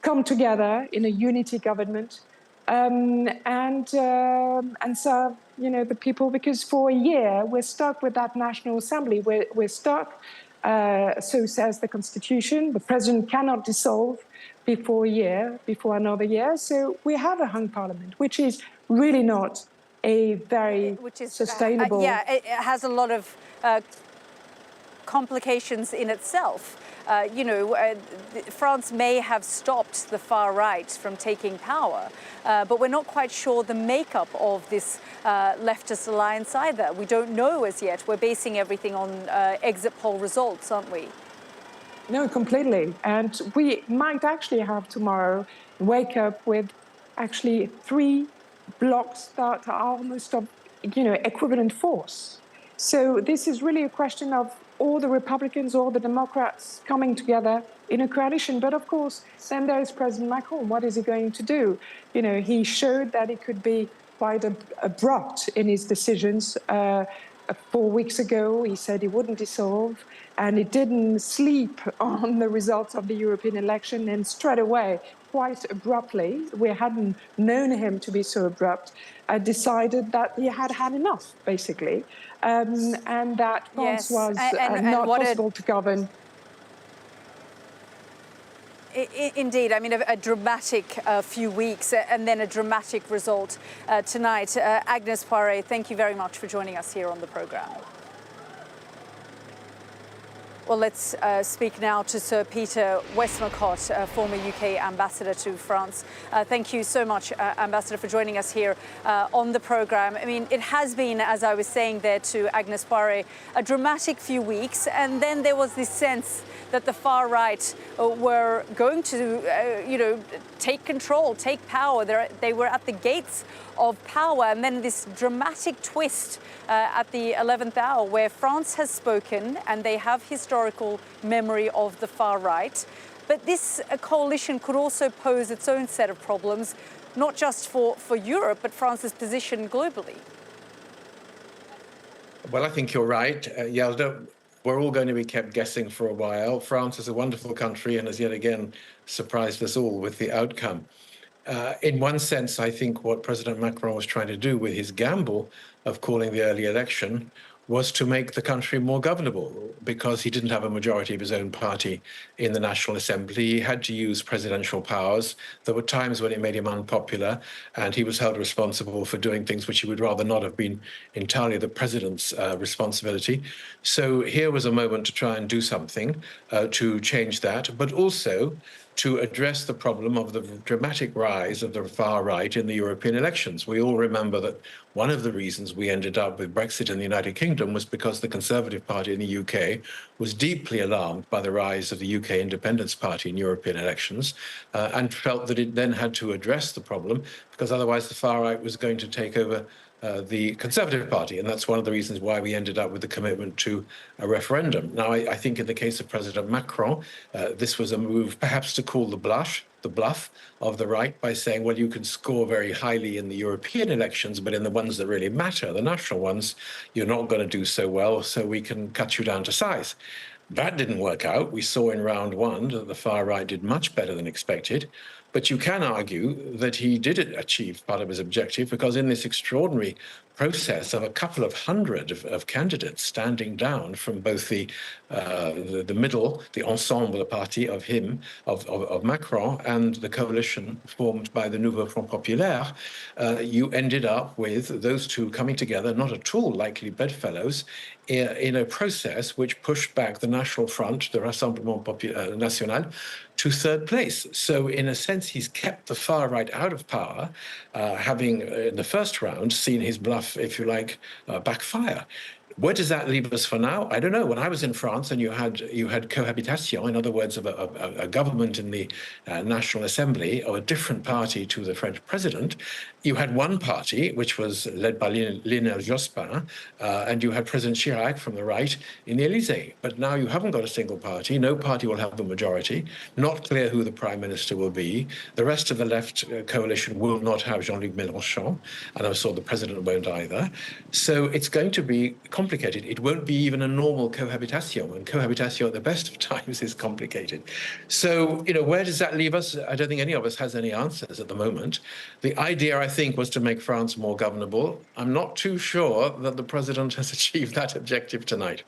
come together in a unity government and serve, the people. Because for a year we're stuck with that National Assembly. We're stuck So says the Constitution. The president cannot dissolve before another year. So we have a hung parliament, which is really not a very sustainable. Yeah, it has a lot of complications in itself. France may have stopped the far right from taking power, but we're not quite sure the makeup of this leftist alliance either. We don't know as yet. We're basing everything on exit poll results, aren't we? No, completely. And we might actually have tomorrow wake up with actually 3 blocks that are almost of, equivalent force. So this is really a question of all the Republicans, all the Democrats coming together in a coalition. But of course, then there is President Macron. What is he going to do? He showed that he could be quite abrupt in his decisions. 4 weeks ago, he said he wouldn't dissolve, and he didn't sleep on the results of the European election, and straight away, quite abruptly, we hadn't known him to be so abrupt, decided that he had had enough, basically, and that France was not possible to govern. Indeed, I mean, a dramatic few weeks and then a dramatic result tonight. Agnes Poiré, thank you very much for joining us here on the programme. Well, let's speak now to Sir Peter Westmacott, former UK ambassador to France. Thank you so much, Ambassador, for joining us here on the programme. I mean, it has been, as I was saying there to Agnes Poiré, a dramatic few weeks, and then there was this sense that the far right were going to, take control, take power. They were at the gates of power. And then this dramatic twist at the 11th hour where France has spoken and they have historical memory of the far right. But this coalition could also pose its own set of problems, not just for Europe, but France's position globally. Well, I think you're right, Yalda. We're all going to be kept guessing for a while. France is a wonderful country and has yet again surprised us all with the outcome. In one sense, I think what President Macron was trying to do with his gamble of calling the early election was to make the country more governable, because he didn't have a majority of his own party in the National Assembly. He had to use presidential powers. There were times when it made him unpopular, and he was held responsible for doing things which he would rather not have been entirely the president's responsibility. So here was a moment to try and do something to change that, but also to address the problem of the dramatic rise of the far right in the European elections. We all remember that one of the reasons we ended up with Brexit in the United Kingdom was because the Conservative Party in the UK was deeply alarmed by the rise of the UK Independence Party in European elections and felt that it then had to address the problem, because otherwise the far right was going to take over the Conservative Party. And that's one of the reasons why we ended up with the commitment to a referendum. Now, I think in the case of President Macron, this was a move perhaps to call the bluff of the right by saying, well, you can score very highly in the European elections, but in the ones that really matter, the national ones, you're not going to do so well, so we can cut you down to size. That didn't work out. We saw in round one that the far right did much better than expected. But you can argue that he did achieve part of his objective, because in this extraordinary process of a couple of hundred of candidates standing down from both the middle, the Ensemble party of Macron, and the coalition formed by the Nouveau Front Populaire, you ended up with those two coming together, not at all likely bedfellows, in a process which pushed back the National Front, the Rassemblement National, to third place. So in a sense, he's kept the far right out of power, having in the first round seen his bluff, if you like, backfire. Where does that leave us for now? I don't know. When I was in France and you had cohabitation, in other words, of a government in the National Assembly of a different party to the French president, you had one party, which was led by Lionel Jospin, and you had President Chirac from the right in the Élysée. But now you haven't got a single party. No party will have the majority. Not clear who the prime minister will be. The rest of the left coalition will not have Jean-Luc Mélenchon, and I'm sure the president won't either. So it's going to be complicated. It won't be even a normal cohabitation, and cohabitation at the best of times is complicated. So, where does that leave us? I don't think any of us has any answers at the moment. The idea, I think, was to make France more governable. I'm not too sure that the president has achieved that objective tonight.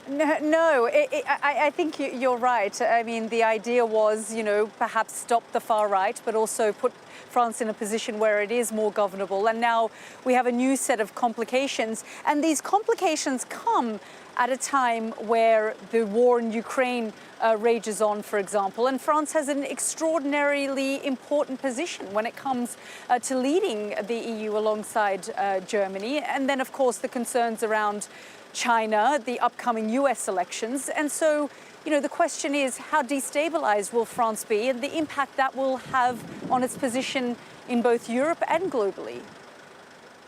No, I think you're right. I mean, the idea was, perhaps stop the far right, but also put France in a position where it is more governable. And now we have a new set of complications. And these complications come at a time where the war in Ukraine rages on, for example. And France has an extraordinarily important position when it comes to leading the EU alongside Germany. And then, of course, the concerns around China, the upcoming US elections. And so, the question is, how destabilized will France be and the impact that will have on its position in both Europe and globally?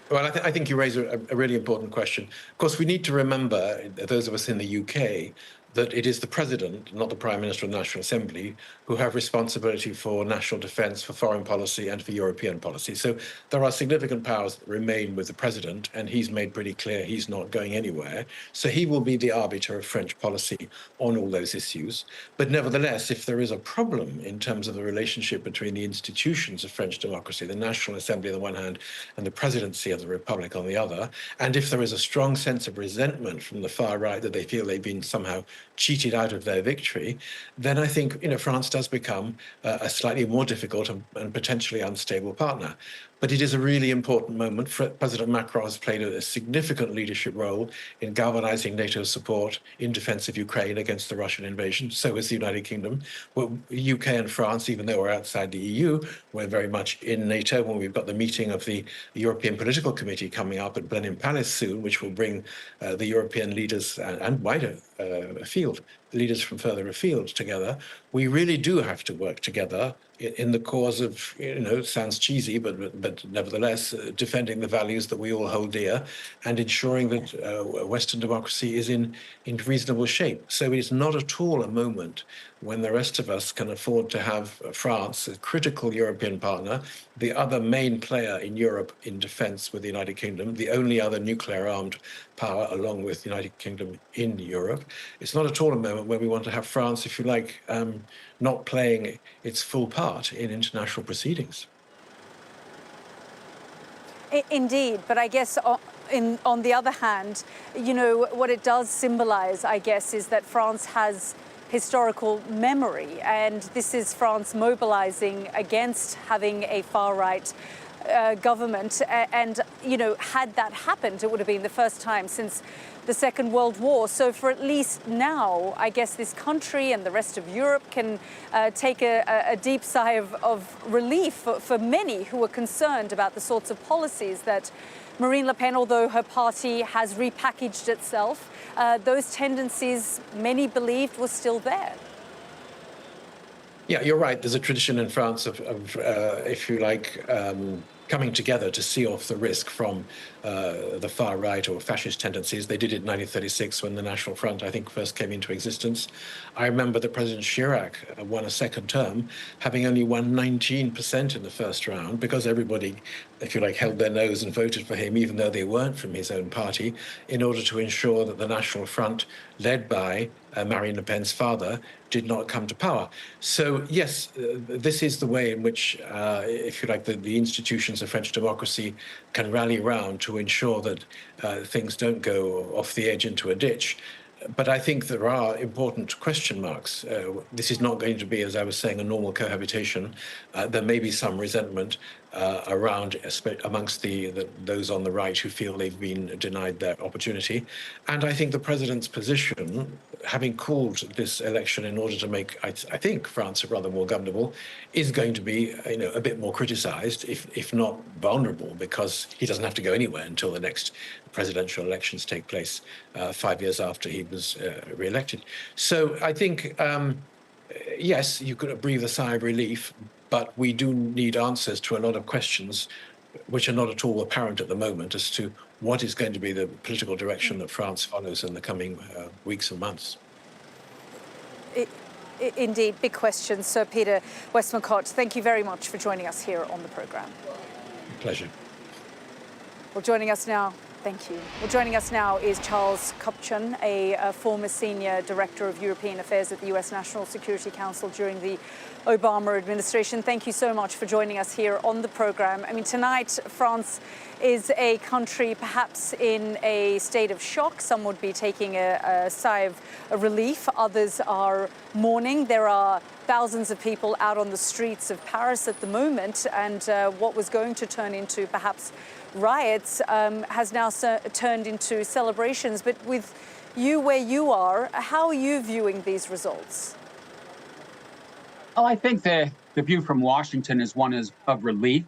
Well, I think you raise a really important question. Of course, we need to remember, those of us in the UK, that it is the President, not the Prime Minister of the National Assembly, who have responsibility for national defence, for foreign policy and for European policy. So there are significant powers that remain with the President, and he's made pretty clear he's not going anywhere. So he will be the arbiter of French policy on all those issues. But nevertheless, if there is a problem in terms of the relationship between the institutions of French democracy, the National Assembly on the one hand and the Presidency of the Republic on the other, and if there is a strong sense of resentment from the far right that they feel they've been somehow cheated out of their victory, then I think France does become a slightly more difficult and potentially unstable partner. But it is a really important moment. President Macron has played a significant leadership role in galvanizing NATO's support in defense of Ukraine against the Russian invasion. So is the United Kingdom. Well, UK and France, even though we're outside the EU, we're very much in NATO. When we've got the meeting of the European Political Committee coming up at Blenheim Palace soon, which will bring the European leaders and wider afield, leaders from further afield together, we really do have to work together in the cause of, it sounds cheesy, but nevertheless, defending the values that we all hold dear and ensuring that Western democracy is in reasonable shape. So it is not at all a moment when the rest of us can afford to have France, a critical European partner, the other main player in Europe in defense with the United Kingdom, the only other nuclear-armed power along with the United Kingdom in Europe. It's not at all a moment where we want to have France, if you like, not playing its full part in international proceedings. Indeed, but I guess on the other hand, what it does symbolize, I guess, is that France has historical memory, and this is France mobilizing against having a far-right government. And, had that happened, it would have been the first time since the Second World War. So for at least now, I guess this country and the rest of Europe can take a deep sigh of relief for many who are concerned about the sorts of policies that Marine Le Pen, although her party has repackaged itself, those tendencies many believed were still there. Yeah, you're right. There's a tradition in France of if you like, coming together to see off the risk from the far right or fascist tendencies. They did it in 1936 when the National Front, I think, first came into existence. I remember that President Chirac won a second term, having only won 19% in the first round, because everybody, if you like, held their nose and voted for him, even though they weren't from his own party, in order to ensure that the National Front, led by Marine Le Pen's father, did not come to power. So, yes, this is the way in which, if you like, the institutions of French democracy can rally round to ensure that things don't go off the edge into a ditch. But I think there are important question marks. This is not going to be, as I was saying, a normal cohabitation. There may be some resentment around amongst those on the right who feel they've been denied their opportunity. And I think the president's position, having called this election in order to make, I think, France rather more governable, is going to be a bit more criticised, if not vulnerable, because he doesn't have to go anywhere until the next presidential elections take place 5 years after he was re-elected. So I think, yes, you could breathe a sigh of relief, but we do need answers to a lot of questions which are not at all apparent at the moment as to what is going to be the political direction that France follows in the coming weeks and months. Indeed, big questions. Sir Peter Westmacott, thank you very much for joining us here on the programme. Pleasure. Well, joining us now, thank you. Well, joining us now is Charles Kupchan, a former senior director of European affairs at the US National Security Council during the Obama administration. Thank you so much for joining us here on the programme. I mean, tonight, France is a country perhaps in a state of shock. Some would be taking a sigh of relief. Others are mourning. There are thousands of people out on the streets of Paris at the moment, and what was going to turn into perhaps riots has now turned into celebrations. But with you where you are, how are you viewing these results? Well, I think the view from Washington is one of relief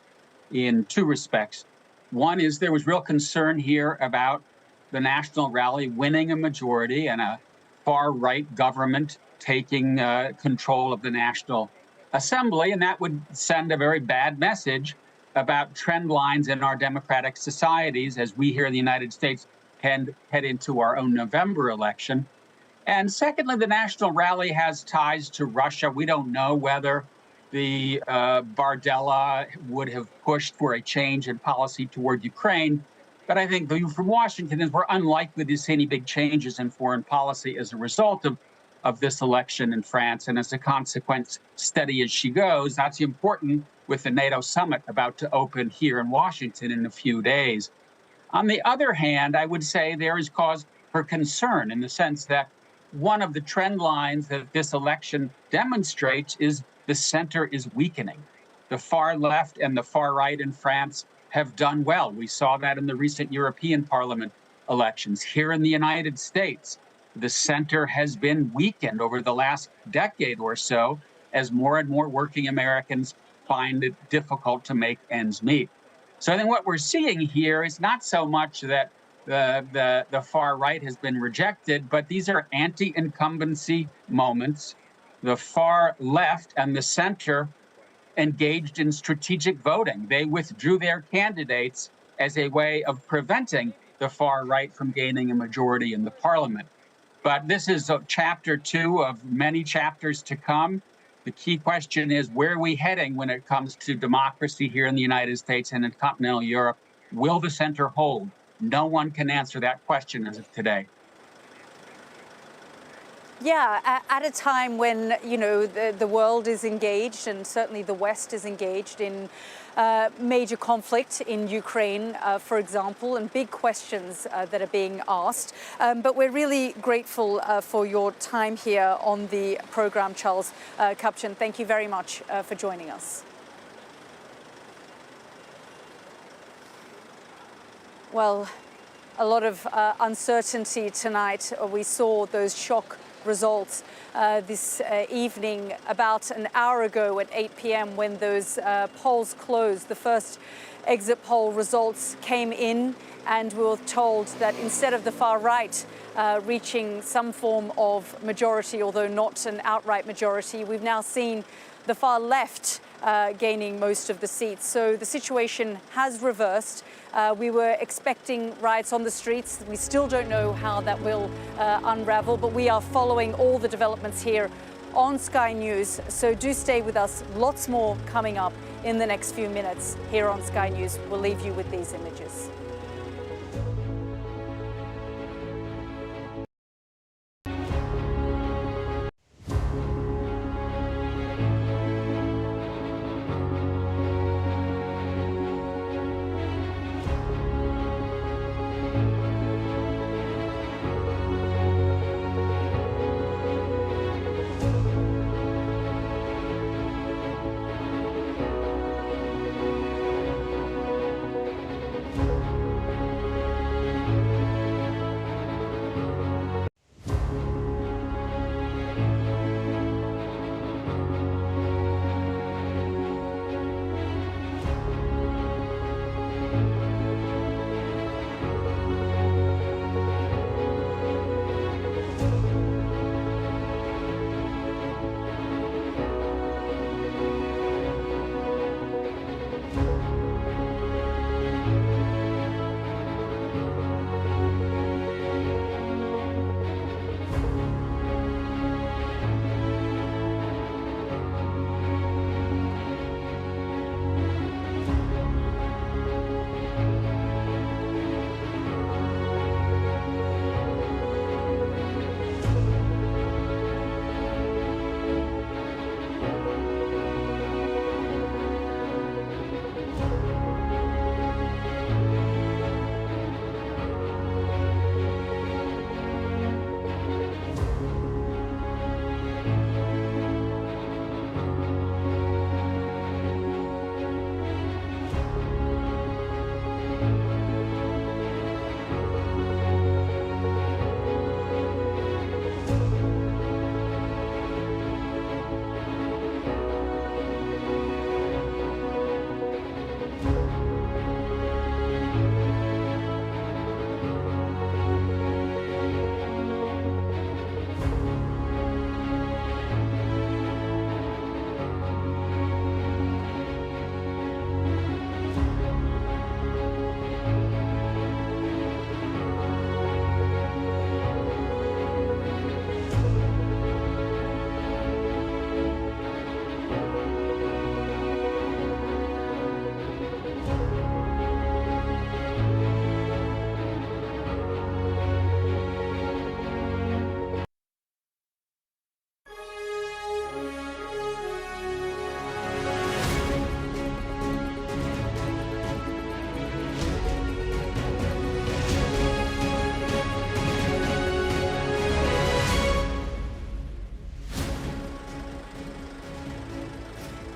in two respects. One is there was real concern here about the National Rally winning a majority and a far-right government taking control of the National Assembly, and that would send a very bad message about trend lines in our democratic societies as we here in the United States head into our own November election. And secondly, the National Rally has ties to Russia. We don't know whether the Bardella would have pushed for a change in policy toward Ukraine. But I think the view from Washington is we're unlikely to see any big changes in foreign policy as a result of this election in France. And as a consequence, steady as she goes. That's important with the NATO summit about to open here in Washington in a few days. On the other hand, I would say there is cause for concern in the sense that one of the trend lines that this election demonstrates is the center is weakening. The far left and the far right in France have done well. We saw that in the recent European Parliament elections. Here in the United States, the center has been weakened over the last decade or so as more and more working Americans find it difficult to make ends meet. So I think what we're seeing here is not so much that the far right has been rejected, but these are anti-incumbency moments. The far left and the center engaged in strategic voting. They withdrew their candidates as a way of preventing the far right from gaining a majority in the parliament. But this is chapter 2 of many chapters to come. The key question is, where are we heading when it comes to democracy here in the United States and in continental Europe? Will the center hold? No one can answer that question as of today. Yeah, at a time when, you know, the world is engaged, and certainly the West is engaged in major conflict in Ukraine, for example, and big questions that are being asked. But we're really grateful for your time here on the program, Charles Kupchan. Thank you very much for joining us. Well, a lot of uncertainty tonight. We saw those shock results this evening, about an hour ago at 8 p.m. when those polls closed. The first exit poll results came in, and we were told that instead of the far right reaching some form of majority, although not an outright majority, we've now seen the far left gaining most of the seats. So the situation has reversed. We were expecting riots on the streets. We still don't know how that will unravel, but we are following all the developments here on Sky News. So do stay with us. Lots more coming up in the next few minutes here on Sky News. We'll leave you with these images.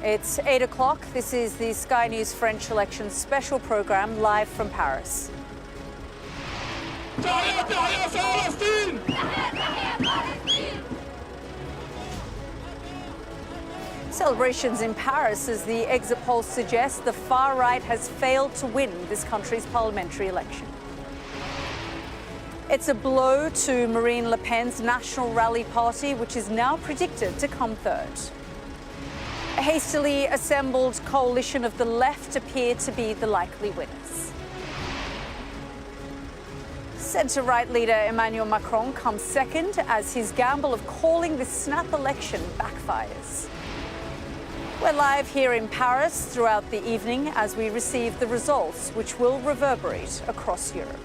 It's 8 o'clock. This is the Sky News French Elections special program live from Paris. Celebrations in Paris as the exit polls suggest the far right has failed to win this country's parliamentary election. It's a blow to Marine Le Pen's National Rally Party, which is now predicted to come third. A hastily assembled coalition of the left appear to be the likely winners. Centre-right leader Emmanuel Macron comes second as his gamble of calling this snap election backfires. We're live here in Paris throughout the evening as we receive the results, which will reverberate across Europe.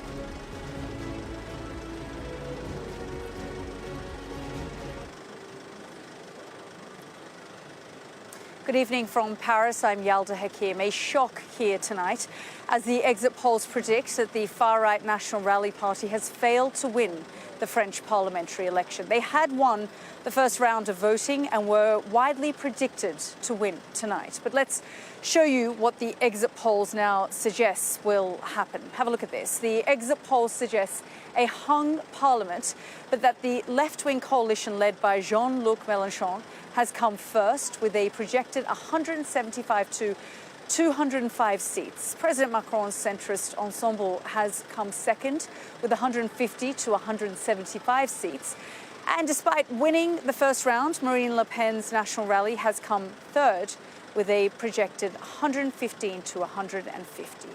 Good evening from Paris. I'm Yalda Hakim. A shock here tonight as the exit polls predict that the far-right National Rally Party has failed to win the French parliamentary election. They had won the first round of voting and were widely predicted to win tonight. But let's show you what the exit polls now suggests will happen. Have a look at this. The exit poll suggests a hung parliament, but that the left-wing coalition led by Jean-Luc Mélenchon has come first with a projected 175 to 205 seats. President Macron's centrist Ensemble has come second with 150 to 175 seats. And despite winning the first round, Marine Le Pen's National Rally has come third with a projected 115 to 150.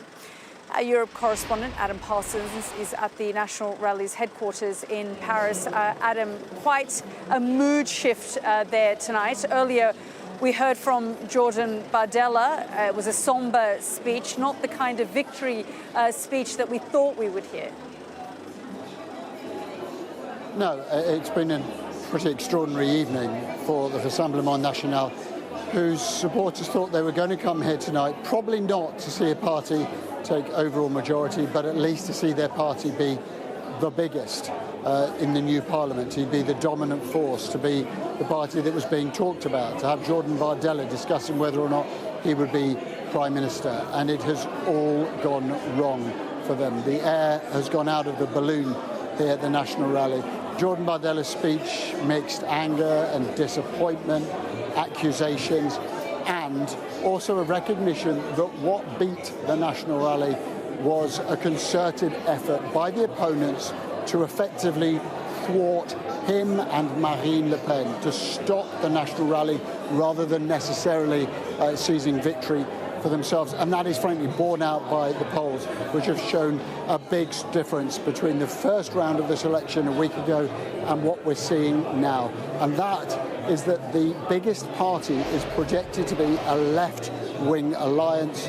Our Europe correspondent Adam Parsons is at the National Rally's headquarters in Paris. Adam, quite a mood shift there tonight. Earlier, we heard from Jordan Bardella. It was a somber speech, not the kind of victory speech that we thought we would hear. No, it's been a pretty extraordinary evening for the Ensemble National, whose supporters thought they were going to come here tonight, probably not to see a party take overall majority, but at least to see their party be the biggest in the new parliament, to be the dominant force, to be the party that was being talked about, to have Jordan Bardella discussing whether or not he would be Prime Minister. And it has all gone wrong for them. The air has gone out of the balloon here at the National Rally. Jordan Bardella's speech mixed anger and disappointment, accusations, and also a recognition that what beat the National Rally was a concerted effort by the opponents to effectively thwart him and Marine Le Pen, to stop the National Rally rather than necessarily seizing victory for themselves. And that is frankly borne out by the polls, which have shown a big difference between the first round of this election a week ago and what we're seeing now. And that is that the biggest party is projected to be a left-wing alliance,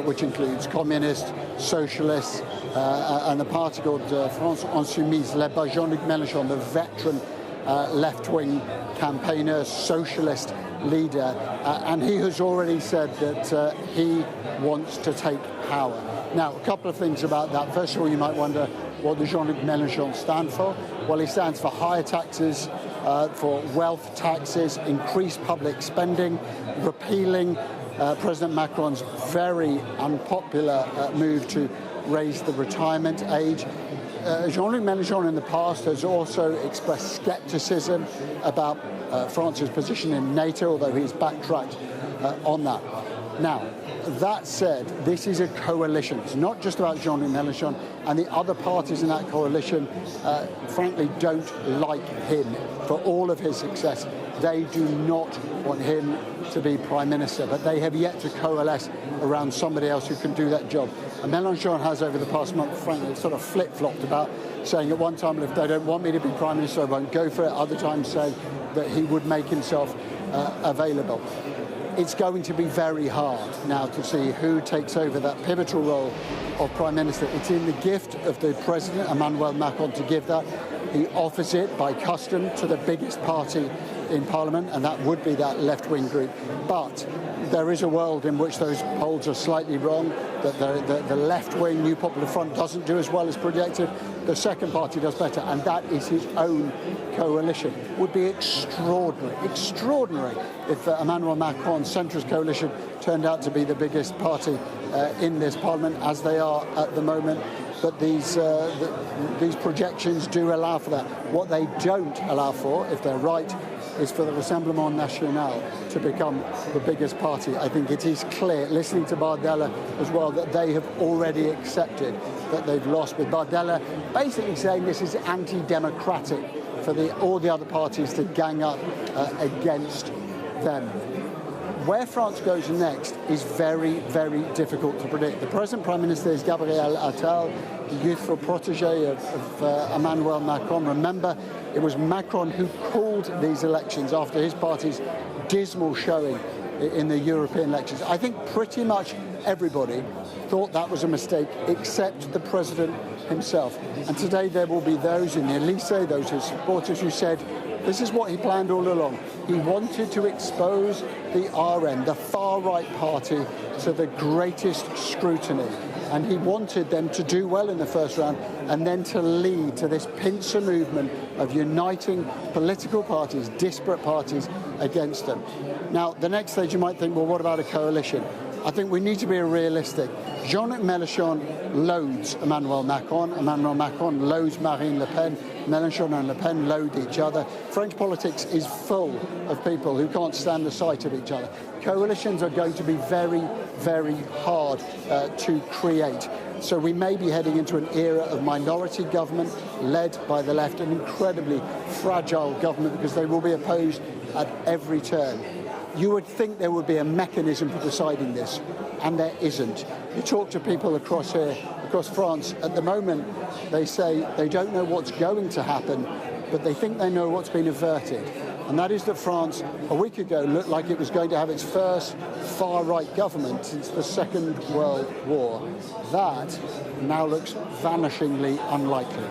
which includes communists, socialists, and a party called France Insoumise, led by Jean-Luc Mélenchon, the veteran left-wing campaigner, socialist leader, and he has already said that he wants to take power. Now, a couple of things about that. First of all, you might wonder, what does Jean-Luc Mélenchon stand for? Well, he stands for higher taxes, for wealth taxes, increased public spending, repealing President Macron's very unpopular move to raise the retirement age. Jean-Luc Mélenchon in the past has also expressed scepticism about France's position in NATO, although he's backtracked on that. Now, that said, this is a coalition. It's not just about Jean-Luc Mélenchon, and the other parties in that coalition, frankly, don't like him for all of his success. They do not want him to be Prime Minister, but they have yet to coalesce around somebody else who can do that job. And Mélenchon has, over the past month, frankly, sort of flip-flopped about saying at one time, if they don't want me to be Prime Minister, I won't go for it. Other times saying that he would make himself available. It's going to be very hard now to see who takes over that pivotal role of Prime Minister. It's in the gift of the President, Emmanuel Macron, to give that. He offers it by custom to the biggest party in Parliament, and that would be that left-wing group. But there is a world in which those polls are slightly wrong, that the left-wing New Popular Front doesn't do as well as projected. The second party does better, and that is his own coalition. It would be extraordinary if Emmanuel Macron's centrist coalition turned out to be the biggest party in this Parliament, as they are at the moment. But these projections do allow for that. What they don't allow for, if they're right, is for the Rassemblement National to become the biggest party. I think it is clear, listening to Bardella as well, that they have already accepted that they've lost, with Bardella basically saying this is anti-democratic for all the other parties to gang up against them. Where France goes next is very, very difficult to predict. The present Prime Minister is Gabriel Attal, the youthful protege of Emmanuel Macron. Remember, it was Macron who called these elections after his party's dismal showing in the European elections. I think pretty much everybody thought that was a mistake, except the president himself. And today there will be those in the Elysée, those his supporters, who said this is what he planned all along. He wanted to expose the RN, the far-right party, to the greatest scrutiny. And he wanted them to do well in the first round and then to lead to this pincer movement of uniting political parties, disparate parties, against them. Now, the next stage you might think, well, what about a coalition? I think we need to be realistic. Jean-Luc Mélenchon loads Emmanuel Macron. Emmanuel Macron loads Marine Le Pen. Mélenchon and Le Pen load each other. French politics is full of people who can't stand the sight of each other. Coalitions are going to be very, very hard to create. So we may be heading into an era of minority government led by the left, an incredibly fragile government because they will be opposed at every turn. You would think there would be a mechanism for deciding this, and there isn't. You talk to people across here, across France, at the moment, they say they don't know what's going to happen, but they think they know what's been averted. And that is that France, a week ago, looked like it was going to have its first far-right government since the Second World War. That now looks vanishingly unlikely.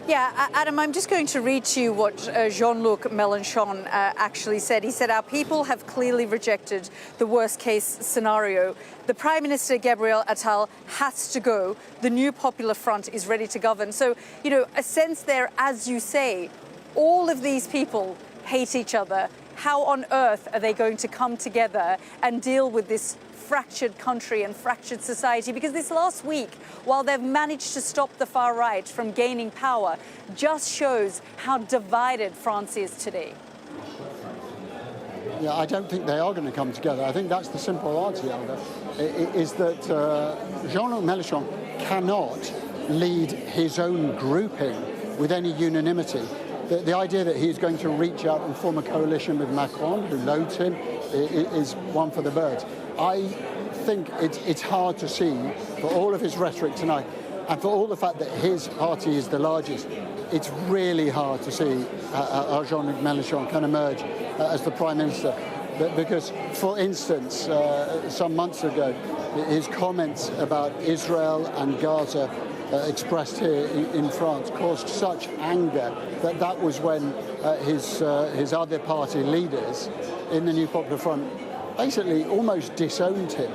Yeah, Adam, I'm just going to read to you what Jean-Luc Mélenchon actually said. He said, our people have clearly rejected the worst-case scenario. The Prime Minister, Gabriel Attal, has to go. The New Popular Front is ready to govern. So, you know, a sense there, as you say, all of these people hate each other. How on earth are they going to come together and deal with this fractured country and fractured society? Because this last week, while they've managed to stop the far right from gaining power, just shows how divided France is today. Yeah, I don't think they are going to come together. I think that's the simple answer, Yalda, is that Jean-Luc Mélenchon cannot lead his own grouping with any unanimity. The idea that he's going to reach out and form a coalition with Macron, who loads him, is one for the birds. I think it's hard to see, for all of his rhetoric tonight, and for all the fact that his party is the largest, it's really hard to see how Jean-Luc Mélenchon can emerge as the Prime Minister. Because, for instance, some months ago, his comments about Israel and Gaza expressed here in France caused such anger that was when his other party leaders in the New Popular Front basically almost disowned him.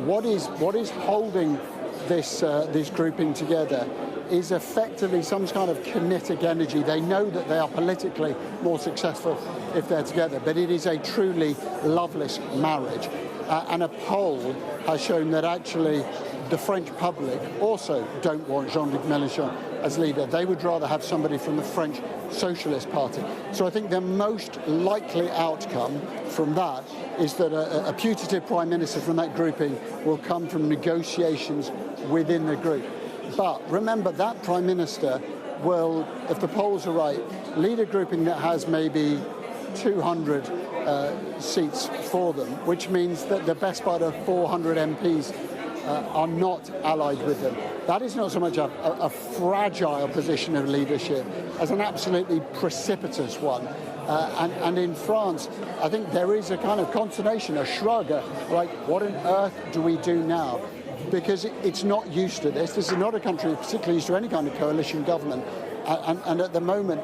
What is holding this grouping together is effectively some kind of kinetic energy. They know that they are politically more successful if they're together, but it is a truly loveless marriage. And a poll has shown that actually the French public also don't want Jean-Luc Mélenchon as leader. They would rather have somebody from the French Socialist Party. So I think the most likely outcome from that is that a putative Prime Minister from that grouping will come from negotiations within the group. But remember, that Prime Minister will, if the polls are right, lead a grouping that has maybe 200 seats for them, which means that the best part of 400 MPs are not allied with them. That is not so much a fragile position of leadership as an absolutely precipitous one. And in France, I think there is a kind of consternation, a shrug, like, what on earth do we do now? Because it's not used to this. This is not a country particularly used to any kind of coalition government. And at the moment,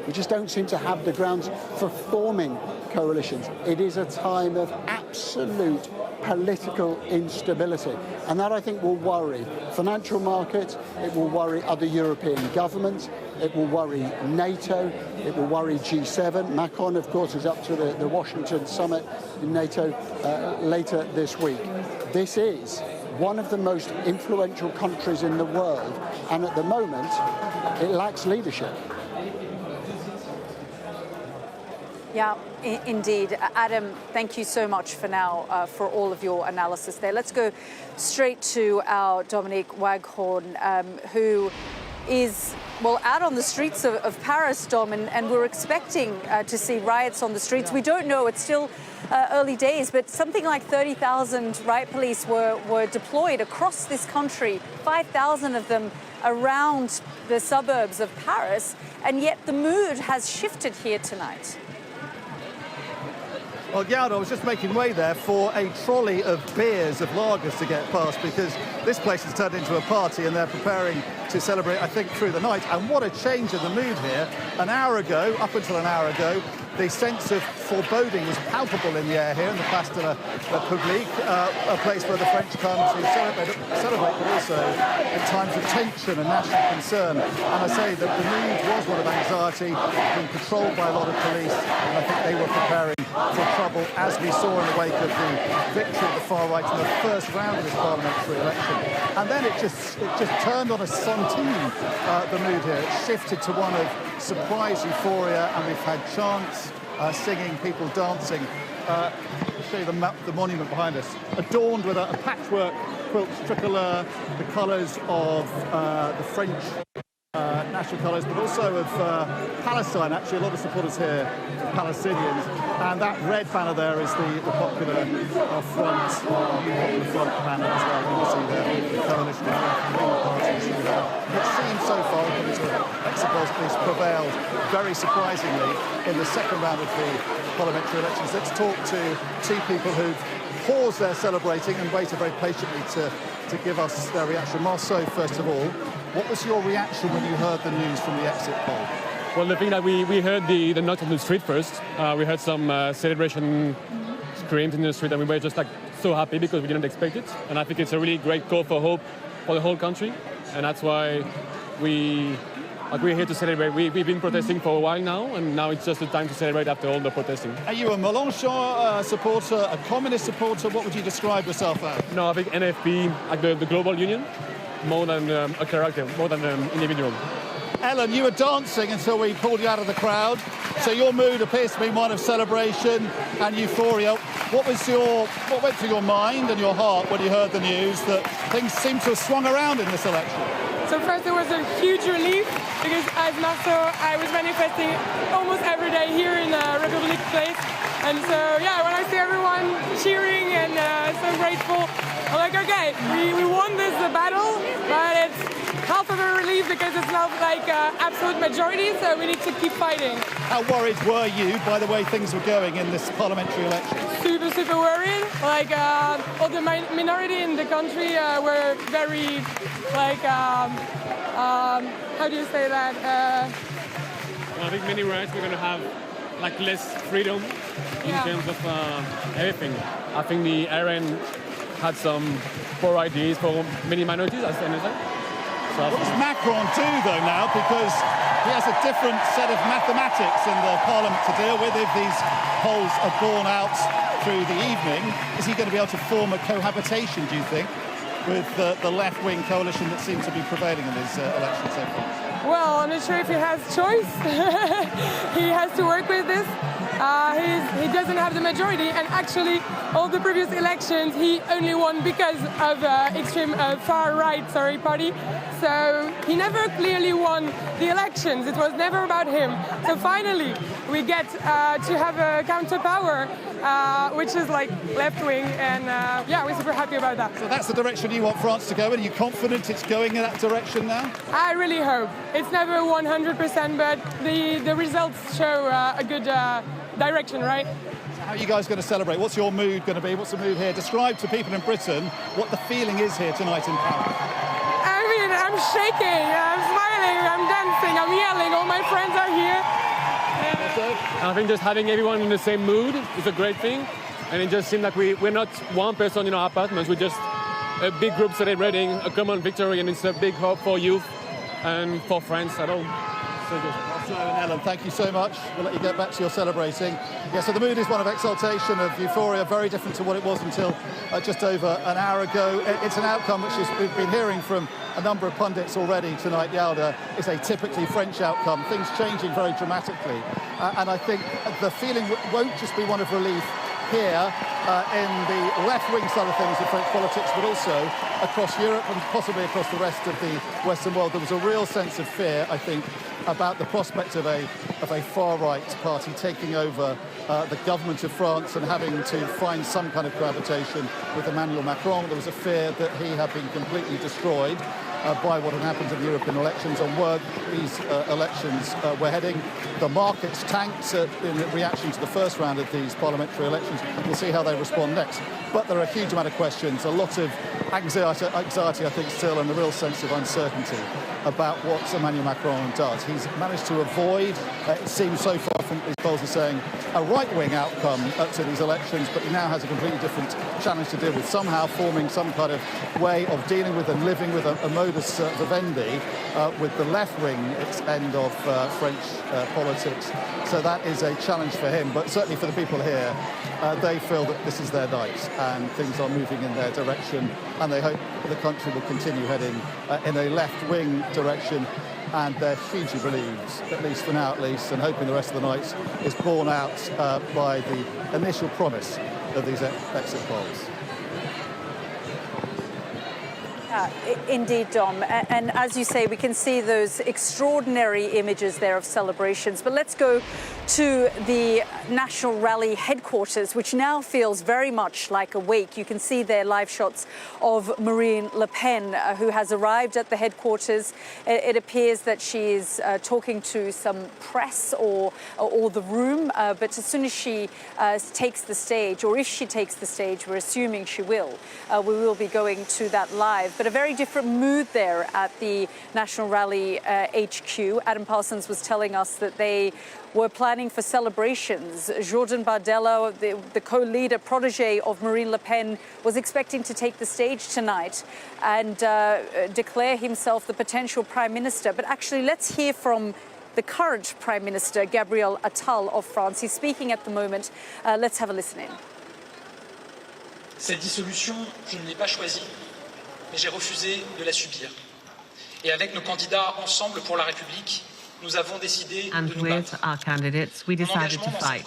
We just don't seem to have the grounds for forming coalitions. It is a time of absolute political instability, and that I think will worry financial markets, it will worry other European governments, it will worry NATO, it will worry G7. Macron, of course, is up to the Washington summit in NATO later this week. This is one of the most influential countries in the world, and at the moment, it lacks leadership. Yeah, indeed. Adam, thank you so much for now for all of your analysis there. Let's go straight to our Dominique Waghorn, who is, well, out on the streets of Paris, Dom, and we're expecting to see riots on the streets. We don't know, it's still early days, but something like 30,000 riot police were deployed across this country, 5,000 of them around the suburbs of Paris, and yet the mood has shifted here tonight. Well, Yalda, I was just making way there for a trolley of beers, of lagers to get past, because this place has turned into a party and they're preparing to celebrate, I think, through the night. And what a change in the mood here. An hour ago, up until an hour ago, the sense of foreboding was palpable in the air here in the Place de la République, a place where the French come to celebrate, but also in times of tension and national concern. And I say that the mood was one of anxiety, being controlled by a lot of police, and I think they were preparing for trouble, as we saw in the wake of the victory of the far right in the first round of this parliamentary election. And then it just turned on a centime, the mood here. It shifted to one of surprise euphoria, and we've had chants, singing, people dancing. I'll show you the monument behind us, adorned with a patchwork quilt tricolor, the colours of the French national colours, but also of Palestine. Actually, a lot of supporters here are Palestinians, and that red banner there is the popular front, banner as well. You can see there the coalition of left-wing parties. It seems so far, according to exit polls, police prevailed very surprisingly in the second round of the parliamentary elections. Let's talk to two people who've paused their celebrating and waited very patiently to give us their reaction. Marceau, first of all, what was your reaction when you heard the news from the exit poll? Well, the thing that we heard the noise on the street first. We heard some celebration screams in the street, and we were just like so happy because we didn't expect it. And I think it's a really great call for hope for the whole country, and that's why we're here to celebrate. We've been protesting for a while now, and now it's just the time to celebrate after all the protesting. Are you a Mélenchon supporter, a communist supporter? What would you describe yourself as? No, I think NFP, like the global union, more than a character, more than an individual. Ellen, you were dancing until we pulled you out of the crowd, so your mood appears to be one of celebration and euphoria. What went through your mind and your heart when you heard the news that things seem to have swung around in this election? So first, it was a huge relief because, as Marceau, I was manifesting almost every day here in Republic Place, and so yeah, when I see everyone cheering and so grateful, I'm like, okay, we won this battle, but it's half of a relief because it's not like absolute majority, so we need to keep fighting. How worried were you by the way things were going in this parliamentary election? Super worried. Like all the minority in the country were very like how do you say that? I think many rights we're going to have like less freedom in terms of everything. I think the RN had some poor ideas for many minorities, as NSA. What does Macron do, though, now? Because he has a different set of mathematics in the parliament to deal with. If these polls are borne out through the evening, is he going to be able to form a cohabitation, do you think, with the left-wing coalition that seems to be prevailing in this election so far? Well, I'm not sure if he has choice. He has to work with this. He doesn't have the majority, and actually all the previous elections he only won because of extreme far-right party. So he never clearly won the elections. It was never about him. So finally we get to have a counter-power, which is like left-wing, and yeah, we're super happy about that. So that's the direction you want France to go in? Are you confident it's going in that direction now? I really hope. It's never 100%, but the results show a good direction, right? So how are you guys going to celebrate? What's your mood going to be? What's the mood here? Describe to people in Britain what the feeling is here tonight in Paris. I mean, I'm shaking, I'm smiling, I'm dancing, I'm yelling. All my friends are here. I think just having everyone in the same mood is a great thing. And it just seemed like we're not one person in our apartments, we're just a big group celebrating a common victory, and it's a big hope for youth and for France at all. So good. Ellen, thank you so much. We'll let you get back to your celebrating. Yeah, so the mood is one of exultation, of euphoria, very different to what it was until just over an hour ago. It's an outcome which we've been hearing from a number of pundits already tonight, Yalda, is a typically French outcome, things changing very dramatically. And I think the feeling won't just be one of relief here in the left-wing side of things in French politics, but also across Europe and possibly across the rest of the Western world. There was a real sense of fear, I think, about the prospect of a far-right party taking over the government of France and having to find some kind of cohabitation with Emmanuel Macron. There was a fear that he had been completely destroyed by what had happened in the European elections and where these elections were heading. The markets tanked in reaction to the first round of these parliamentary elections. We'll see how they respond next. But there are a huge amount of questions, a lot of anxiety I think, still, and a real sense of uncertainty about what Emmanuel Macron does. He's managed to avoid, it seems so far from these polls are saying, a right-wing outcome to these elections, but he now has a completely different challenge to deal with, somehow forming some kind of way of dealing with and living with a modus vivendi with the left-wing end of French politics. So that is a challenge for him, but certainly for the people here, they feel that this is their night and things are moving in their direction, and they hope the country will continue heading in a left-wing direction. And they're hugely relieved, at least for now at least, and hoping the rest of the night is borne out by the initial promise of these exit polls. Indeed, Dom. And as you say, we can see those extraordinary images there of celebrations. But let's go to the National Rally headquarters, which now feels very much like a wake. You can see there live shots of Marine Le Pen, who has arrived at the headquarters. It appears that she is talking to some press or the room. But as soon as she takes the stage, or if she takes the stage, we're assuming she will, we will be going to that live. But a very different mood there at the National Rally HQ. Adam Parsons was telling us that they were planning for celebrations. Jordan Bardella, the co-leader, protege of Marine Le Pen, was expecting to take the stage tonight and declare himself the potential prime minister. But actually, let's hear from the current prime minister, Gabriel Attal of France. He's speaking at the moment. Let's have a listen in. Cette dissolution, je ne l'ai pas choisie, mais j'ai refusé de la subir. Et avec nos candidats Ensemble pour la République, nous avons décidé de nous battre. With our candidates, we decided to fight.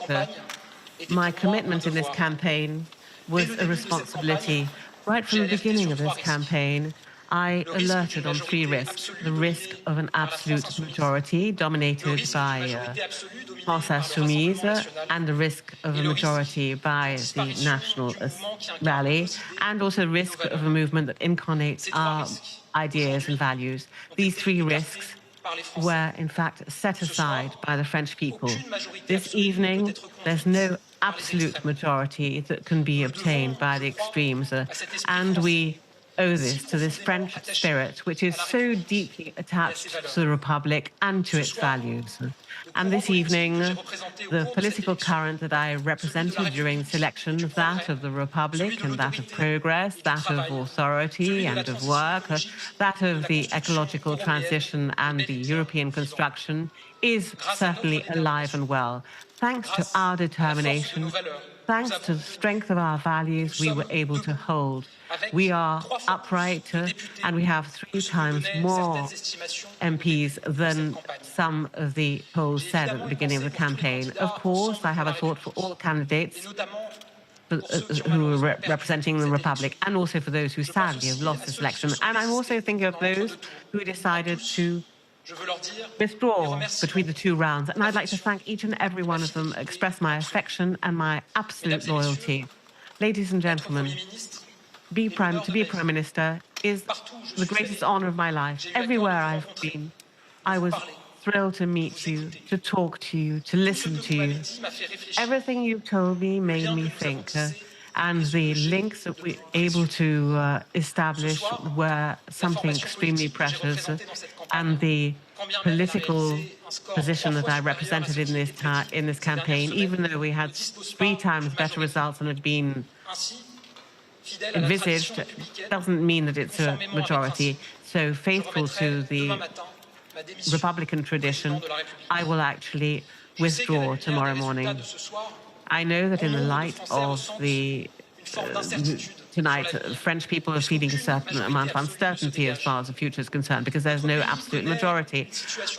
My commitment in this campaign was a responsibility. Right from the beginning of this campaign, I alerted on three risks. The risk of an absolute majority dominated by France Insoumise, and the risk of a majority by the National Rally, and also the risk of a movement that incarnates our ideas and values. These three risks were, in fact, set aside by the French people. This evening, there's no absolute majority that can be obtained by the extremes, and we owe this to this French spirit, which is so deeply attached to the Republic and to its values. And this evening, the political current that I represented during this election, that of the Republic and that of progress, that of authority and of work, that of the ecological transition and the European construction, is certainly alive and well. Thanks to our determination, thanks to the strength of our values, we were able to hold. We are upright, and we have 3 times more MPs than some of the polls said at the beginning of the campaign. Of course, I have a thought for all candidates who are representing the Republic, and also for those who sadly have lost this election. And I'm also thinking of those who decided to withdraw between the 2 rounds. And I'd like to thank each and every one of them, express my affection and my absolute loyalty. Ladies and gentlemen, to be Prime Minister is the greatest honor of my life. Everywhere I've been, I was thrilled to meet you, to talk to you, to listen to you. Everything you told me made me think. And the links that we were able to establish were something extremely precious. And the political position that I represented in this campaign, even though we had 3 times better results than had been envisaged, doesn't mean that it's a majority. So faithful to the Republican tradition, I will actually withdraw tomorrow morning. I know that in the light of the tonight, French people are feeling a certain amount of uncertainty as far as the future is concerned because there's no absolute majority.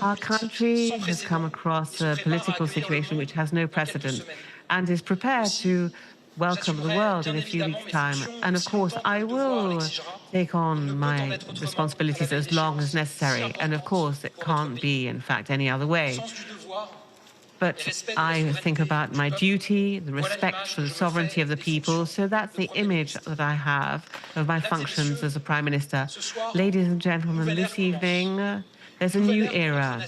Our country has come across a political situation which has no precedent and is prepared to welcome the world in a few weeks' time. And of course, I will take on my responsibilities as long as necessary. And of course, it can't be, in fact, any other way. But I think about my duty, the respect for the sovereignty of the people. So that's the image that I have of my functions as a prime minister. Ladies and gentlemen, this evening, there's a new era.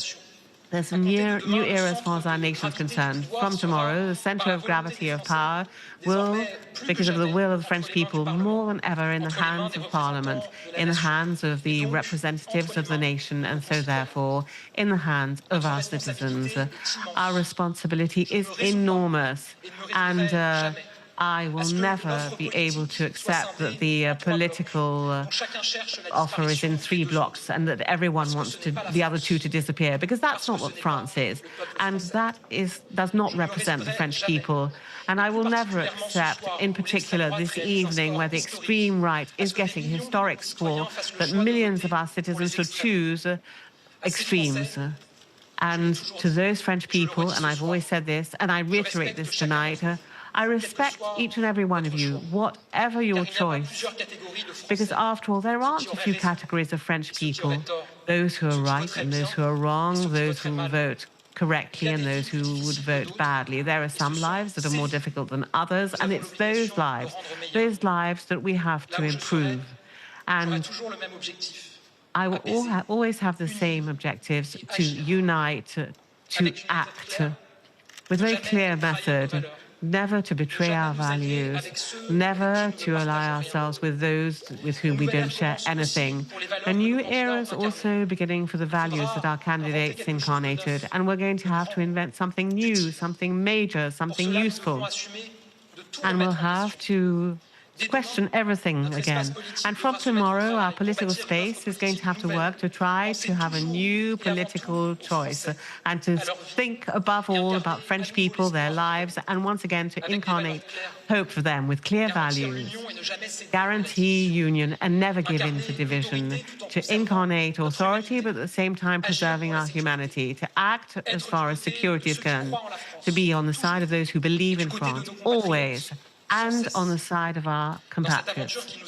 There's a new era as far as our nation is concerned. From tomorrow, the center of gravity of power will, because of the will of the French people, more than ever in the hands of Parliament, in the hands of the representatives of the nation, and so therefore in the hands of our citizens. Our responsibility is enormous, and I will never be able to accept that the political offer is in 3 blocks and that everyone wants the other 2 to disappear, because that's not what France is. And that does not represent the French people. And I will never accept, in particular this evening, where the extreme right is getting historic score, that millions of our citizens should choose extremes. And to those French people, and I've always said this, and I reiterate this tonight, I respect each and every one of you, whatever your choice, because after all, there aren't a few categories of French people, those who are right and those who are wrong, those who will vote correctly and those who would vote badly. There are some lives that are more difficult than others, and it's those lives that we have to improve. And I will always have the same objectives: to unite, to act with a very clear method, never to betray our values, never to ally ourselves with those with whom we don't share anything. A new era is also beginning for the values that our candidates incarnated, and we're going to have to invent something new, something major, something useful. And we'll have to question everything again. And from tomorrow, our political space is going to have to work to try to have a new political choice and to think above all about French people, their lives, and once again to incarnate hope for them with clear values, guarantee union and never give in to division, to incarnate authority but at the same time preserving our humanity, to act as far as security is concerned, to be on the side of those who believe in France, always, and on the side of our compatriots,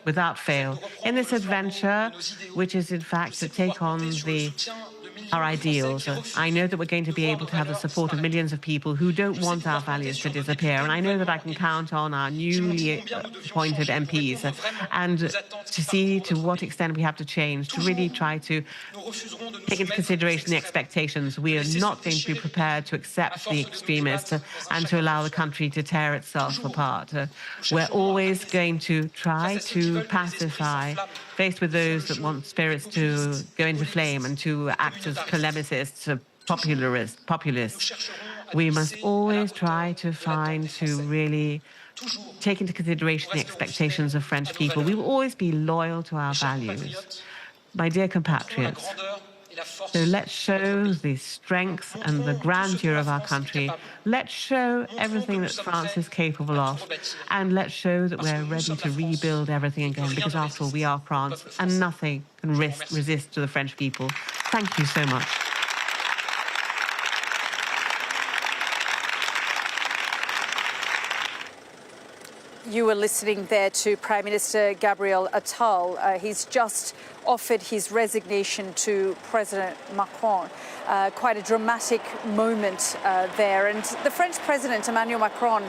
without fail, in this adventure, which is in fact to take on our ideals. I know that we're going to be able to have the support of millions of people who don't want our values to disappear, and I know that I can count on our newly appointed MPs and to see to what extent we have to change, to really try to take into consideration the expectations. We are not going to be prepared to accept the extremists and to allow the country to tear itself apart. We're always going to try to pacify, faced with those that want spirits to go into flame and to act as polemicists, populists. We must always try to really take into consideration the expectations of French people. We will always be loyal to our values. My dear compatriots, so let's show the strength and the grandeur of our country. Let's show everything that France is capable of. And let's show that we're ready to rebuild everything again, because after all, we are France and nothing can resist to the French people. Thank you so much. You were listening there to Prime Minister Gabriel Attal. He's just offered his resignation to President Macron. Quite a dramatic moment there. And the French President, Emmanuel Macron,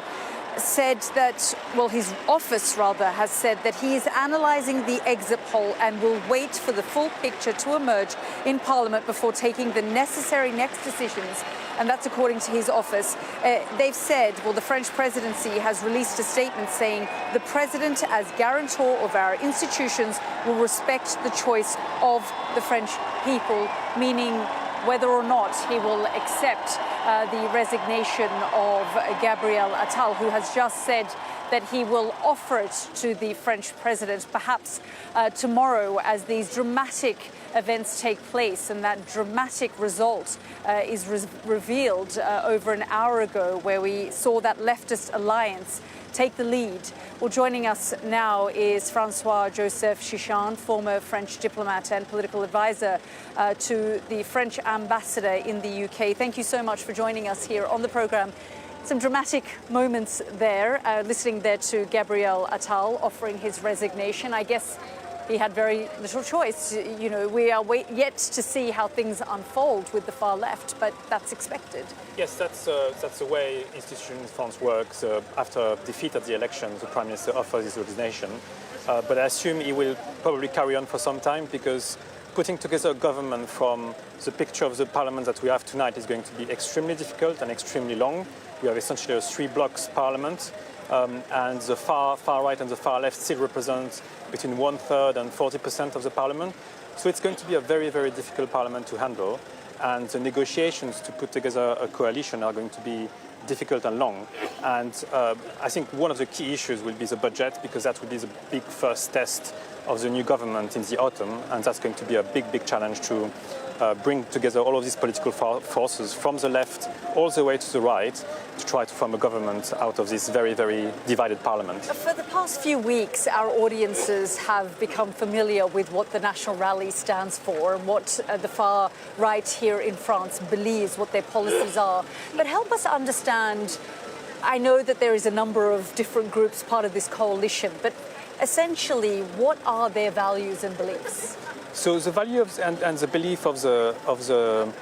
said that, well, his office rather has said that he is analysing the exit poll and will wait for the full picture to emerge in Parliament before taking the necessary next decisions and that's according to his office. They've said, well, the French presidency has released a statement saying the president, as guarantor of our institutions, will respect the choice of the French people, meaning whether or not he will accept the resignation of Gabriel Attal, who has just said that he will offer it to the French president, perhaps tomorrow, as these dramatic events take place. And that dramatic result is revealed over an hour ago, where we saw that leftist alliance take the lead. Well, joining us now is Francois-Joseph Chichon, former French diplomat and political advisor to the French ambassador in the UK. Thank you so much for joining us here on the programme. Some dramatic moments there, listening there to Gabriel Attal offering his resignation. I guess he had very little choice. You know, we are yet to see how things unfold with the far left, but that's expected. Yes, that's the way institutions in France works. After defeat at the elections, the Prime Minister offers his resignation. But I assume he will probably carry on for some time, because putting together a government from the picture of the parliament that we have tonight is going to be extremely difficult and extremely long. We have essentially a 3 blocks parliament, and the far right and the far left still represent between 1/3 and 40% of the parliament. So it's going to be a very, very difficult parliament to handle, and the negotiations to put together a coalition are going to be difficult and long. And I think one of the key issues will be the budget, because that will be the big first test of the new government in the autumn, and that's going to be a big challenge to bring together all of these political forces from the left all the way to the right to try to form a government out of this very, very divided parliament. For the past few weeks, our audiences have become familiar with what the National Rally stands for and what the far right here in France believes, what their policies are. But help us understand, I know that there is a number of different groups part of this coalition, but essentially, what are their values and beliefs? So the value and the belief of the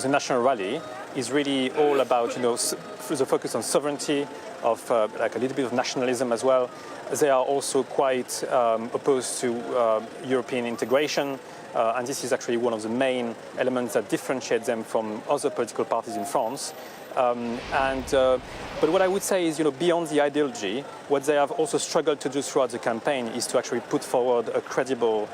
National Rally is really all about, you know, the focus on sovereignty, of like a little bit of nationalism as well. They are also quite opposed to European integration, and this is actually one of the main elements that differentiates them from other political parties in France. But what I would say is, you know, beyond the ideology, what they have also struggled to do throughout the campaign is to actually put forward a credible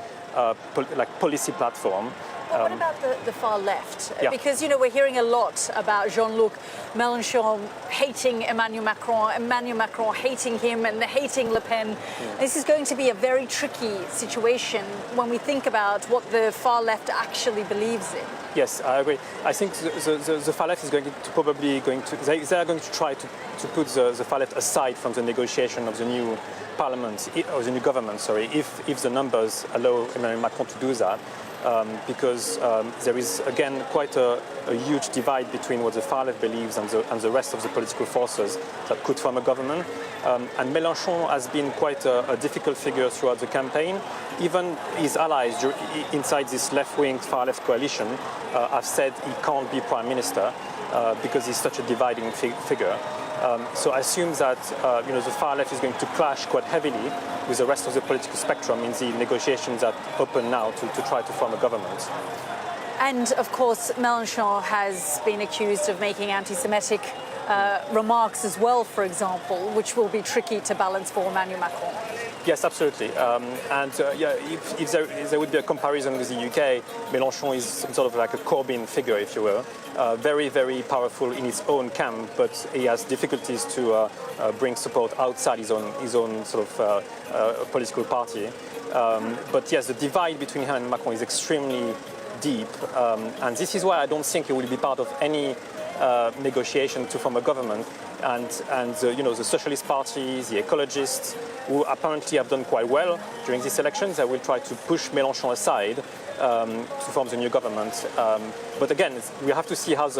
policy platform. But what about the far left? Yeah. Because, you know, we're hearing a lot about Jean-Luc Mélenchon hating Emmanuel Macron hating him, and hating Le Pen. This is going to be a very tricky situation when we think about what the far left actually believes in. Yes, I agree. I think the far left is they are going to try to put the far left aside from the negotiation of the new parliament, or the new government, sorry, if the numbers allow Emmanuel Macron to do that. Because there is, again, quite a huge divide between what the far left believes and the rest of the political forces that could form a government. And Mélenchon has been quite a difficult figure throughout the campaign. Even his allies inside this left-wing, far-left coalition have said he can't be prime minister because he's such a dividing figure. So I assume that you know, the far left is going to clash quite heavily with the rest of the political spectrum in the negotiations that open now to try to form a government. And of course, Mélenchon has been accused of making anti-Semitic remarks as well, for example, which will be tricky to balance for Emmanuel Macron. Yes, absolutely. Yeah, if there would be a comparison with the UK, Mélenchon is some sort of like a Corbyn figure, if you will. Very, very powerful in his own camp, but he has difficulties to bring support outside his own sort of political party. But yes, the divide between him and Macron is extremely deep, and this is why I don't think he will be part of any negotiation to form a government. And you know, the Socialist Party, the ecologists, who apparently have done quite well during these elections, they will try to push Mélenchon aside to form the new government. But again, we have to see how what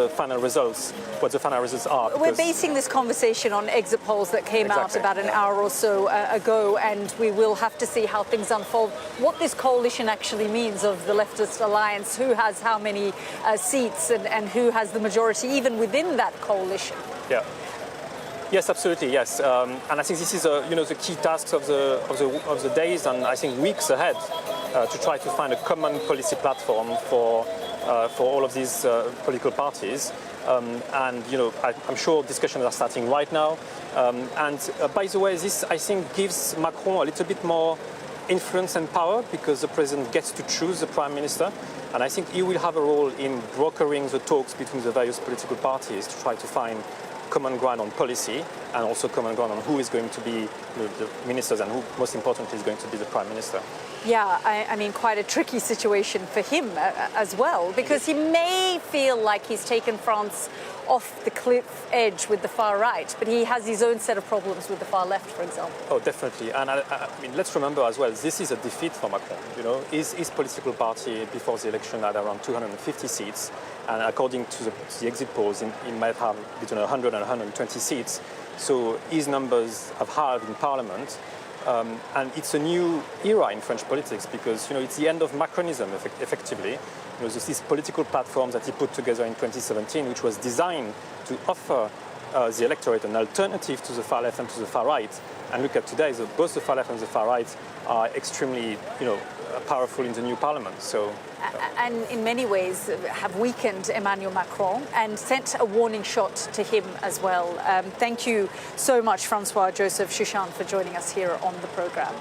the final results are. We're basing this conversation on exit polls that came out about an hour or so ago, and we will have to see how things unfold. What this coalition actually means of the leftist alliance, who has how many seats, and who has the majority even within that coalition. Yeah. Yes, absolutely. Yes, and I think this is you know, the key tasks of the days and I think weeks ahead to try to find a common policy platform for all of these political parties. And I'm sure discussions are starting right now. By the way, this I think gives Macron a little bit more influence and power because the president gets to choose the prime minister. And I think he will have a role in brokering the talks between the various political parties to try to find common ground on policy and also common ground on who is going to be the ministers and who, most importantly, is going to be the prime minister. Yeah, I mean, quite a tricky situation for him as well, because he may feel like he's taken France off the cliff edge with the far right, but he has his own set of problems with the far left, for example. Oh, definitely. And I mean, let's remember as well, this is a defeat for Macron. His political party before the election had around 250 seats, and according to the exit polls, he might have between 100 and 120 seats. So his numbers have halved in parliament. And it's a new era in French politics because it's the end of Macronism effectively. There's these political platforms that he put together in 2017, which was designed to offer the electorate an alternative to the far left and to the far right. And look at today, both the far left and the far right are extremely powerful in the new parliament. So. And in many ways have weakened Emmanuel Macron and sent a warning shot to him as well. Thank you so much, Francois-Joseph Chouchan, for joining us here on the programme.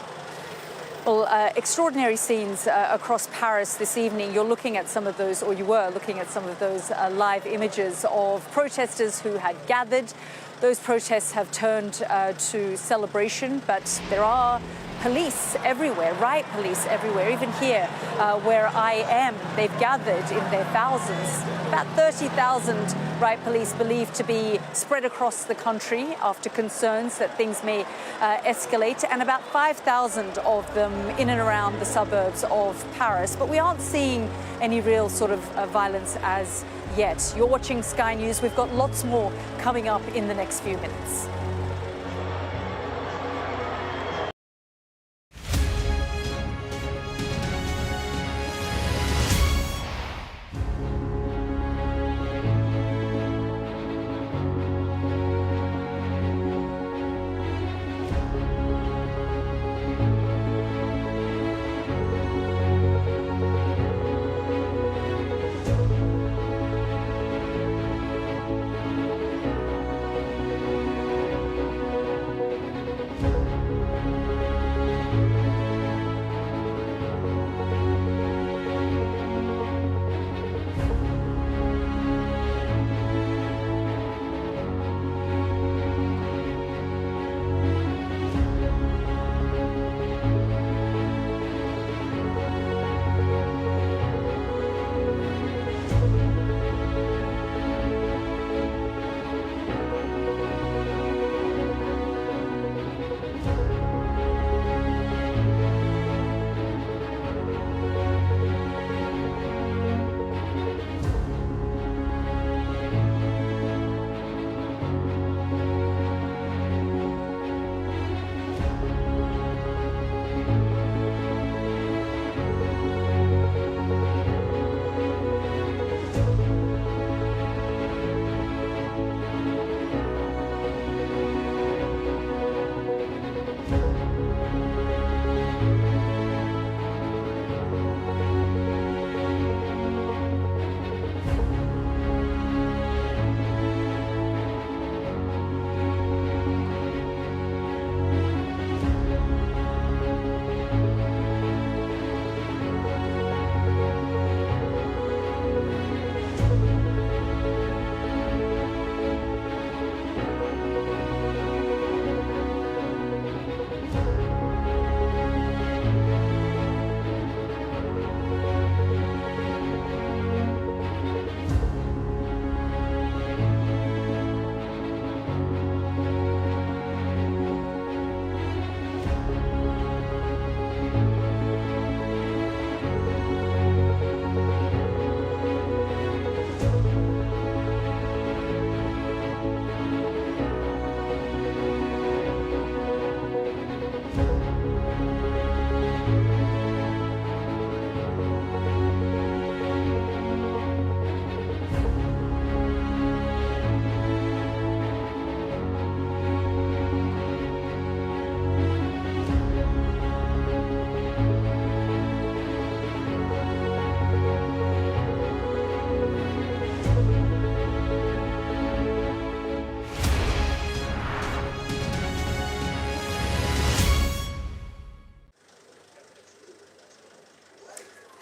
Well, extraordinary scenes across Paris this evening. You're looking at some of those, or you were looking at some of those live images of protesters who had gathered. Those protests have turned to celebration, but there are police everywhere, riot police everywhere, even here where I am. They've gathered in their thousands. About 30,000 riot police believed to be spread across the country after concerns that things may escalate, and about 5,000 of them in and around the suburbs of Paris. But we aren't seeing any real sort of violence as yet. You're watching Sky News. We've got lots more coming up in the next few minutes.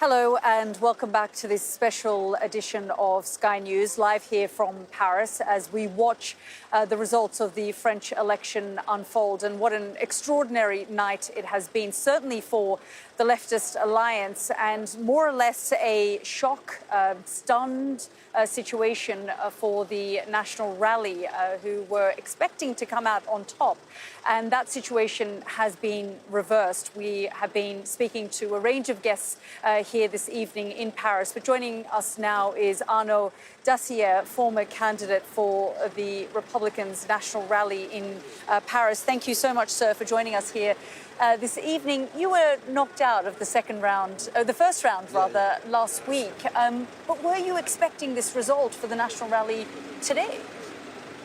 Hello and welcome back to this special edition of Sky News, live here from Paris as we watch the results of the French election unfold. And what an extraordinary night it has been, certainly for the leftist alliance, and more or less a shock, stunned situation for the National Rally, who were expecting to come out on top. And that situation has been reversed. We have been speaking to a range of guests here this evening in Paris. But joining us now is Arnaud Dacier, former candidate for the Republicans' National Rally in Paris. Thank you so much, sir, for joining us here this evening. You were knocked out of the second round, the first round rather, last week. But were you expecting this result for the National Rally today?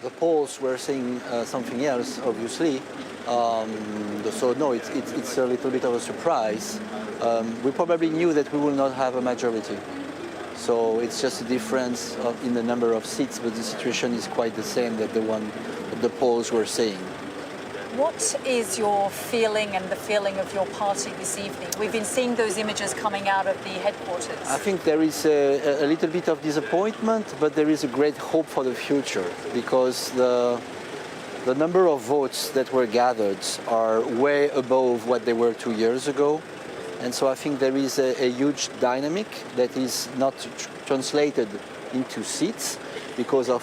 The polls were saying something else, obviously. So no, it's a little bit of a surprise. We probably knew that we will not have a majority. So it's just a difference in the number of seats, but the situation is quite the same that the one that the polls were saying. What is your feeling and the feeling of your party this evening? We've been seeing those images coming out of the headquarters. I think there is a little bit of disappointment, but there is a great hope for the future, because the number of votes that were gathered are way above what they were 2 years ago. And so I think there is a huge dynamic that is not translated into seats because of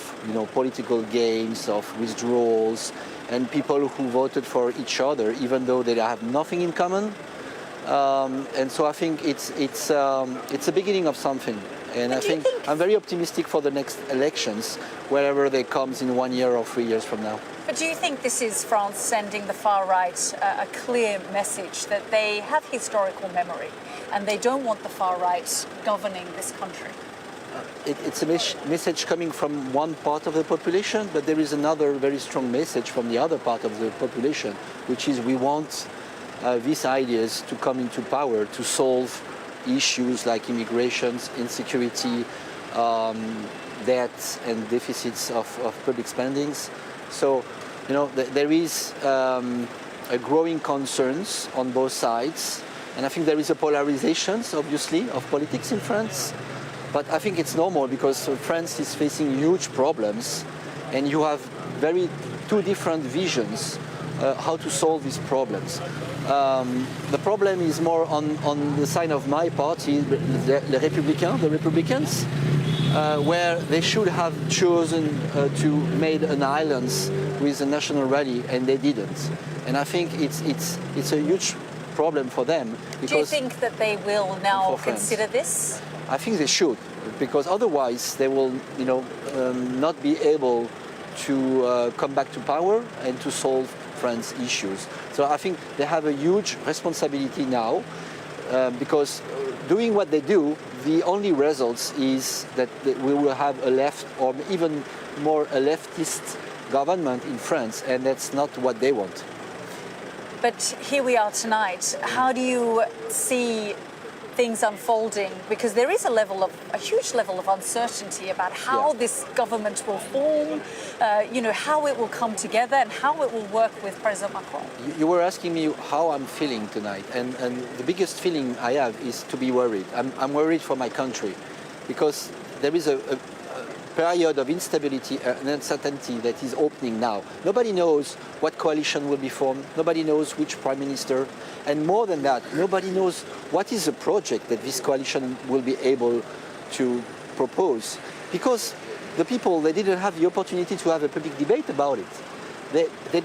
political games, of withdrawals, and people who voted for each other, even though they have nothing in common. And so I think it's a beginning of something. And I think I'm very optimistic for the next elections, wherever they come in 1 year or 3 years from now. But do you think this is France sending the far right a clear message that they have historical memory and they don't want the far right governing this country? It's a message coming from one part of the population, but there is another very strong message from the other part of the population, which is we want these ideas to come into power to solve issues like immigration, insecurity, debt and deficits of public spendings. So, there is a growing concerns on both sides, and I think there is a polarization, obviously, of politics in France. But I think it's normal because France is facing huge problems, and you have two different visions how to solve these problems. The problem is more on the side of my party, the Republicans, where they should have chosen to make an alliance with the National Rally, and they didn't. And I think it's a huge problem for them. Do you think that they will now consider this? I think they should, because otherwise they will, not be able to come back to power and to solve France issues. So I think they have a huge responsibility now, because doing what they do, the only results is that we will have a left or even more a leftist government in France, and that's not what they want. But here we are tonight. How do you see things unfolding? Because there is a huge level of uncertainty about how this government will form, how it will come together and how it will work with President Macron. You were asking me how I'm feeling tonight, and the biggest feeling I have is to be worried. I'm worried for my country, because there is a period of instability and uncertainty that is opening now. Nobody knows what coalition will be formed. Nobody knows which prime minister. And more than that, nobody knows what is the project that this coalition will be able to propose. Because the people, they didn't have the opportunity to have a public debate about it. They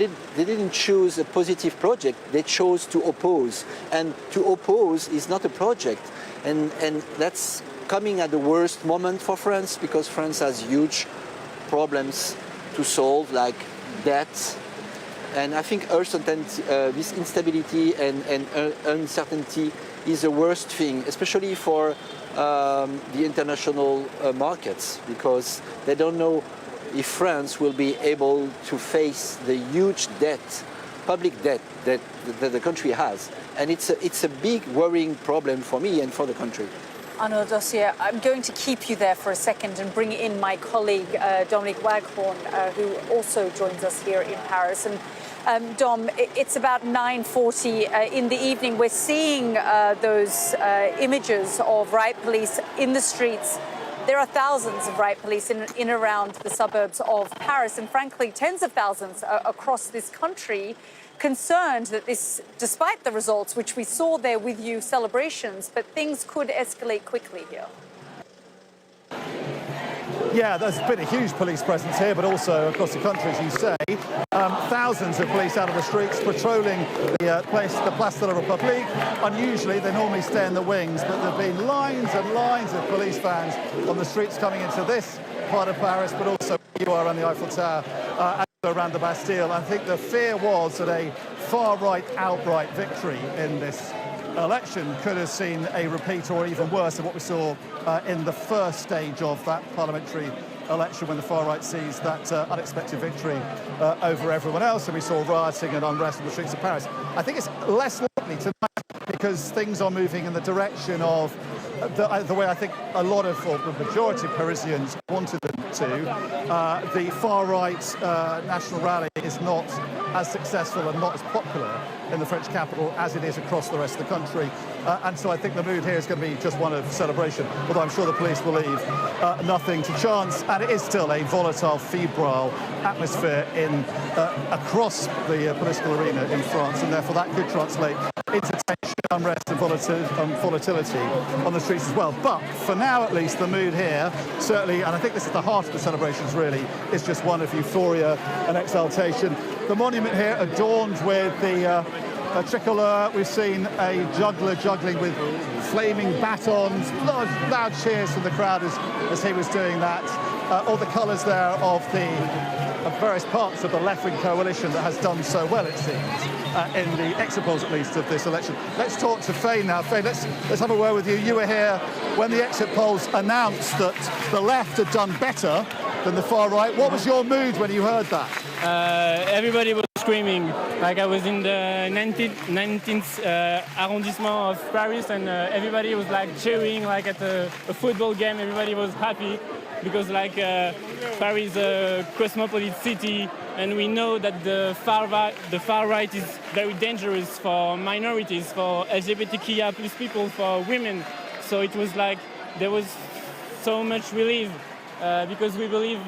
didn't choose a positive project. They chose to oppose. And to oppose is not a project. And that's coming at the worst moment for France, because France has huge problems to solve, like debt. And I think this instability and uncertainty is the worst thing, especially for the international markets, because they don't know if France will be able to face the huge debt, public debt that the country has. And it's a big worrying problem for me and for the country. Arnaud Dossier, I'm going to keep you there for a second and bring in my colleague, Dominic Waghorn, who also joins us here in Paris. And Dom, it's about 9:40 in the evening. We're seeing those images of riot police in the streets. There are thousands of riot police in around the suburbs of Paris, and frankly, tens of thousands across this country, concerned that this, despite the results, which we saw there with you, celebrations, but things could escalate quickly here. Yeah, there's been a huge police presence here, but also across the country, as you say. Thousands of police out of the streets patrolling the Place de la République. Unusually, they normally stay in the wings, but there have been lines and lines of police vans on the streets coming into this part of Paris, but also you are around the Eiffel Tower and around the Bastille. I think the fear was that a far-right outright victory in this election could have seen a repeat or even worse of what we saw in the first stage of that parliamentary election, when the far right seized that unexpected victory over everyone else, and we saw rioting and unrest on the streets of Paris. I think it's less likely tonight because things are moving in the direction of the way I think a lot of, or the majority of Parisians wanted them to. The far right national rally is not as successful and not as popular in the French capital as it is across the rest of the country. And so I think the mood here is going to be just one of celebration, although I'm sure the police will leave nothing to chance. And it is still a volatile, febrile atmosphere across the political arena in France, and therefore that could translate into tension, unrest and volatility on the streets as well. But for now, at least, the mood here, certainly, and I think this is the heart of the celebrations really, is just one of euphoria and exaltation. The monument here adorned with the tricolour. We've seen a juggler juggling with flaming batons, loud cheers from the crowd as he was doing that. All the colours there of the various parts of the left-wing coalition that has done so well, it seems, in the exit polls at least of this election. Let's talk to Faye now. Faye, let's have a word with you. You were here when the exit polls announced that the left had done better than the far right. What was your mood when you heard that? Everybody was screaming. Like, I was in the 19th arrondissement of Paris, and everybody was like cheering, like at a football game. Everybody was happy because Paris is a cosmopolitan city, and we know that the far right is very dangerous for minorities, for LGBTQIA plus people, for women. So it was like there was so much relief because we believe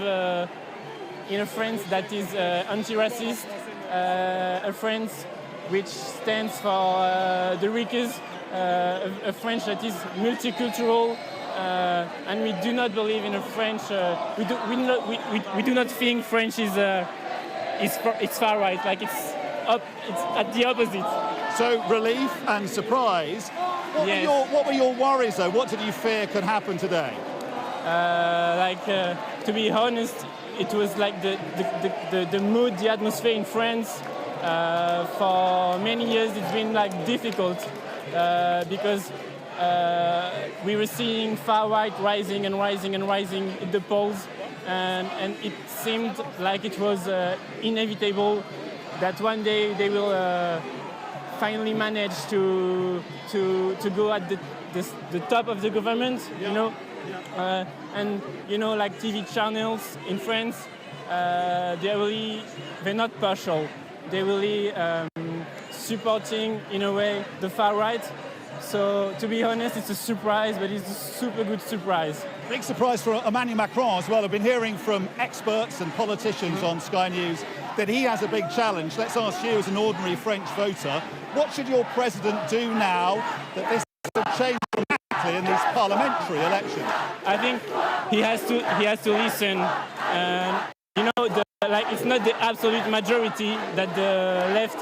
in a France that is anti-racist, a France which stands for the weakest, a France that is multicultural, and we do not believe in a French. We do not think French is far right. Like it's at the opposite. So relief and surprise. What were your worries though? What did you fear could happen today? To be honest, it was like the mood, the atmosphere in France. For many years, it's been like difficult because we were seeing far right rising and rising and rising in the polls, and it seemed like it was inevitable that one day they will finally manage to go at the top of the government, you know. And you know, like TV channels in France, they're not partial. They're really supporting, in a way, the far right. So, to be honest, it's a surprise, but it's a super good surprise. Big surprise for Emmanuel Macron as well. I've been hearing from experts and politicians on Sky News that he has a big challenge. Let's ask you, as an ordinary French voter, what should your president do now that this has changed dramatically in these parliamentary elections? I think he has to listen. You know, it's not the absolute majority that the left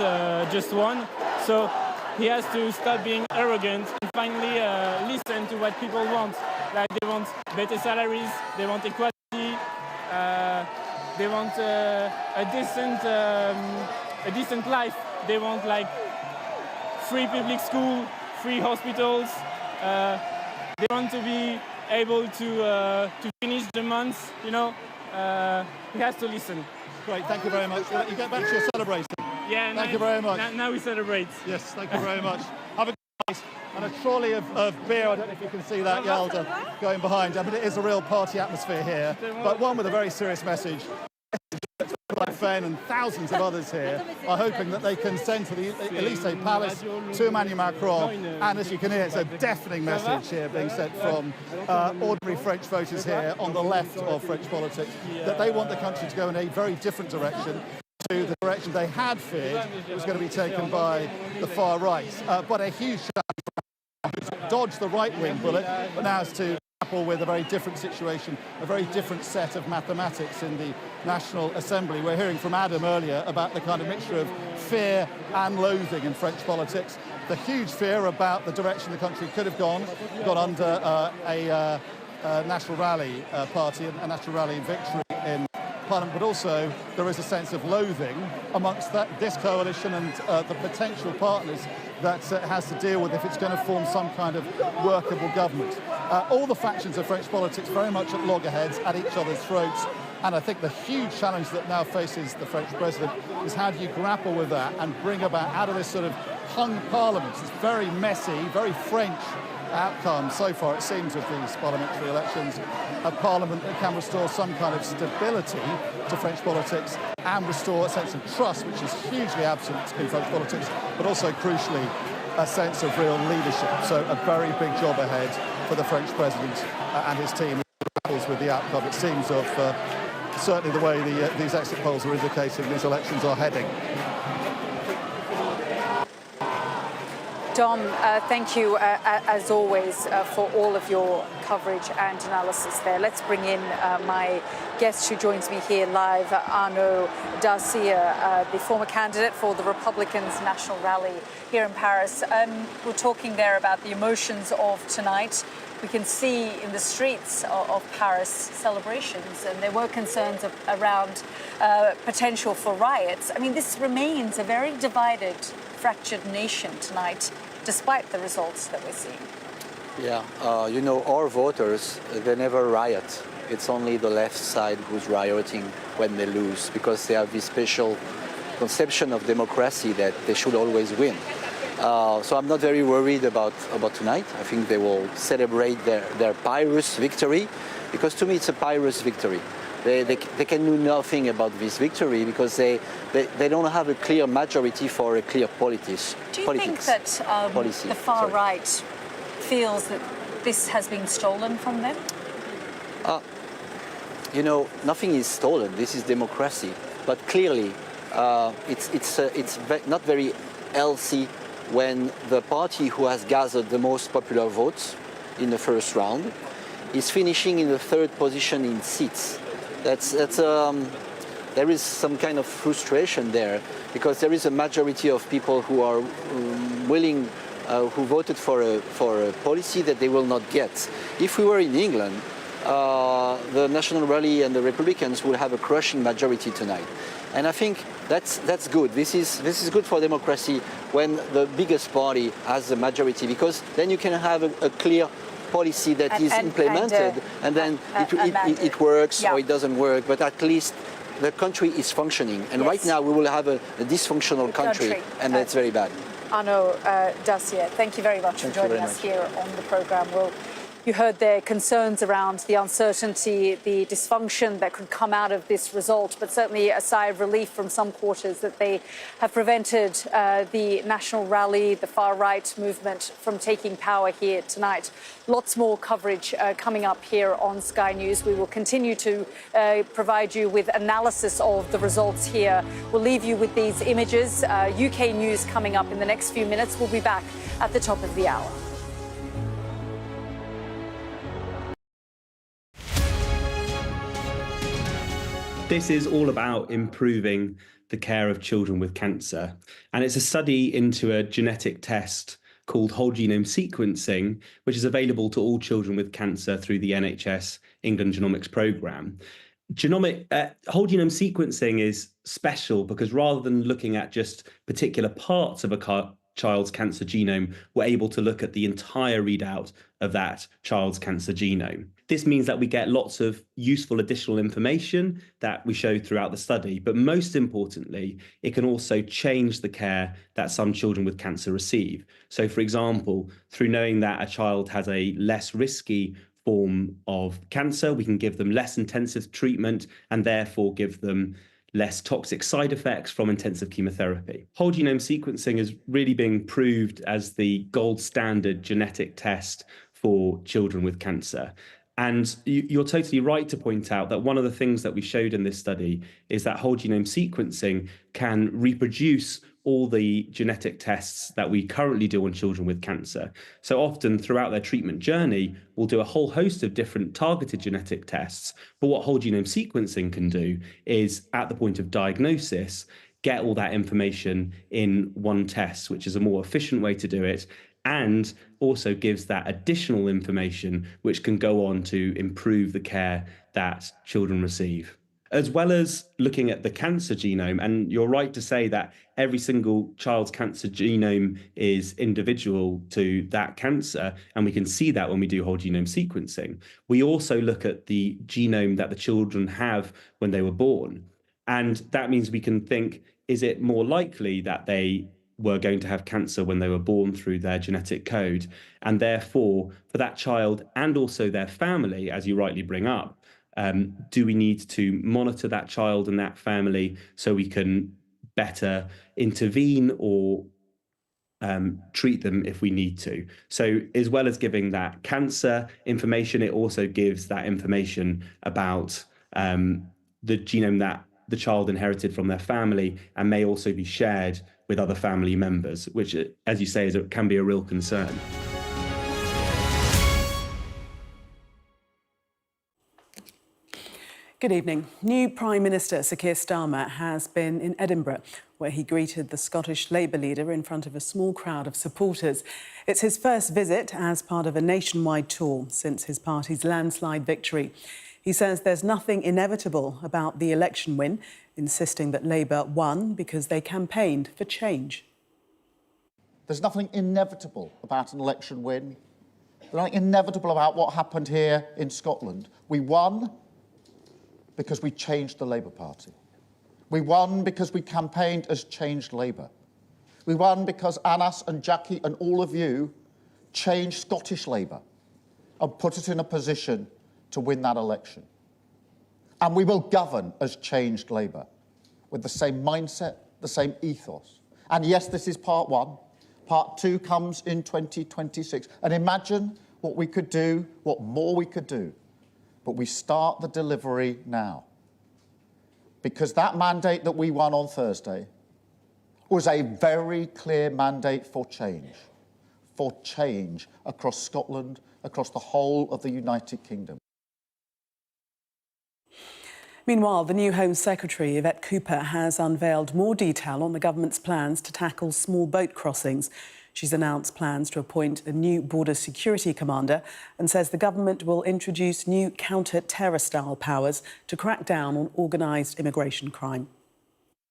just won. So he has to stop being arrogant and finally listen to what people want. Like, they want better salaries, they want equality, they want a decent life. They want like free public school, free hospitals. They want to be able to finish the month. You know, he has to listen. Great, thank you very much. We'll let you get back to your celebration. Yeah, thank you very much. Now we celebrate. Yes, thank you very much. Have a good night. and a trolley of beer. I don't know if you can see that, Yalda, going behind. I mean, it is a real party atmosphere here, but one with a very serious message. Like Fen and thousands of others here are hoping that they can send to the Élysée Palace to Emmanuel Macron, and as you can hear, it's a deafening message here being sent from ordinary French voters here on the left of French politics, that they want the country to go in a very different direction to the direction they had feared was going to be taken by the far right. But a huge challenge who's dodged the right-wing bullet, but now has to grapple with a very different situation, a very different set of mathematics in the National Assembly. We're hearing from Adam earlier about the kind of mixture of fear and loathing in French politics. The huge fear about the direction the country could have gone under a National Rally party, a National Rally victory in Parliament, but also there is a sense of loathing amongst this coalition and the potential partners that it has to deal with if it's going to form some kind of workable government. All the factions of French politics very much at loggerheads, at each other's throats, and I think the huge challenge that now faces the French president is how do you grapple with that and bring about out of this sort of hung parliament, this very messy, very French outcome so far, it seems, of these parliamentary elections, a parliament that can restore some kind of stability to French politics and restore a sense of trust, which is hugely absent in French politics, but also, crucially, a sense of real leadership. So a very big job ahead for the French president and his team with the outcome, it seems, of certainly the way these exit polls are indicating these elections are heading. Dom, thank you, as always, for all of your coverage and analysis there. Let's bring in my guest who joins me here live, Arnaud Dacier, the former candidate for the Republicans' National Rally here in Paris. We're talking there about the emotions of tonight. We can see in the streets of Paris celebrations, and there were concerns around potential for riots. I mean, this remains a very divided, fractured nation tonight, despite the results that we're seeing. Yeah, you know, our voters, they never riot. It's only the left side who's rioting when they lose, because they have this special conception of democracy that they should always win. So I'm not very worried about tonight. I think they will celebrate their Pyrrhus victory, because to me it's a Pyrrhus victory. They can do nothing about this victory because they don't have a clear majority for a clear politics. Do you think that the far right feels that this has been stolen from them? You know, nothing is stolen. This is democracy. But clearly, it's not very healthy when the party who has gathered the most popular votes in the first round is finishing in the third position in seats. There is some kind of frustration there, because there is a majority of people who are willing, who voted for a policy that they will not get. If we were in England, the National Rally and the Republicans will have a crushing majority tonight, and I think that's good. This is good for democracy when the biggest party has the majority, because then you can have a clear policy that is implemented, and then it works or it doesn't work, but at least the country is functioning. And right now we will have a dysfunctional country, and that's very bad. Arnaud Dacier, thank you very much for joining us here on the programme. You heard their concerns around the uncertainty, the dysfunction that could come out of this result, but certainly a sigh of relief from some quarters that they have prevented the National Rally, the far-right movement, from taking power here tonight. Lots more coverage coming up here on Sky News. We will continue to provide you with analysis of the results here. We'll leave you with these images. UK news coming up in the next few minutes. We'll be back at the top of the hour. This is all about improving the care of children with cancer. And it's a study into a genetic test called whole genome sequencing, which is available to all children with cancer through the NHS England Genomics programme. Whole genome sequencing is special because rather than looking at just particular parts of a child's cancer genome, we're able to look at the entire readout of that child's cancer genome. This means that we get lots of useful additional information that we showed throughout the study, but most importantly, it can also change the care that some children with cancer receive. So, for example, through knowing that a child has a less risky form of cancer, we can give them less intensive treatment and therefore give them less toxic side effects from intensive chemotherapy. Whole genome sequencing is really being proved as the gold standard genetic test for children with cancer. And you're totally right to point out that one of the things that we showed in this study is that whole genome sequencing can reproduce all the genetic tests that we currently do on children with cancer. So often throughout their treatment journey, we'll do a whole host of different targeted genetic tests. But what whole genome sequencing can do is, at the point of diagnosis, get all that information in one test, which is a more efficient way to do it, and also gives that additional information which can go on to improve the care that children receive. As well as looking at the cancer genome, and you're right to say that every single child's cancer genome is individual to that cancer, and we can see that when we do whole genome sequencing. We also look at the genome that the children have when they were born. And that means we can think, is it more likely that they were going to have cancer when they were born through their genetic code? And therefore, for that child and also their family, as you rightly bring up, do we need to monitor that child and that family so we can better intervene or treat them if we need to? So as well as giving that cancer information, it also gives that information about the genome that the child inherited from their family and may also be shared with other family members, which, as you say, can be a real concern. Good evening. New Prime Minister Sir Keir Starmer has been in Edinburgh, where he greeted the Scottish Labour leader in front of a small crowd of supporters. It's his first visit as part of a nationwide tour since his party's landslide victory. He says there's nothing inevitable about the election win, insisting that Labour won because they campaigned for change. There's nothing inevitable about an election win. There's nothing inevitable about what happened here in Scotland. We won because we changed the Labour Party. We won because we campaigned as changed Labour. We won because Anas and Jackie and all of you changed Scottish Labour and put it in a position to win that election. And we will govern as changed Labour with the same mindset, the same ethos. And yes, this is part one. Part two comes in 2026. And imagine what we could do, what more we could do. But we start the delivery now. Because that mandate that we won on Thursday was a very clear mandate for change across Scotland, across the whole of the United Kingdom. Meanwhile, the new Home Secretary, Yvette Cooper, has unveiled more detail on the government's plans to tackle small boat crossings. She's announced plans to appoint a new border security commander and says the government will introduce new counter-terror-style powers to crack down on organised immigration crime.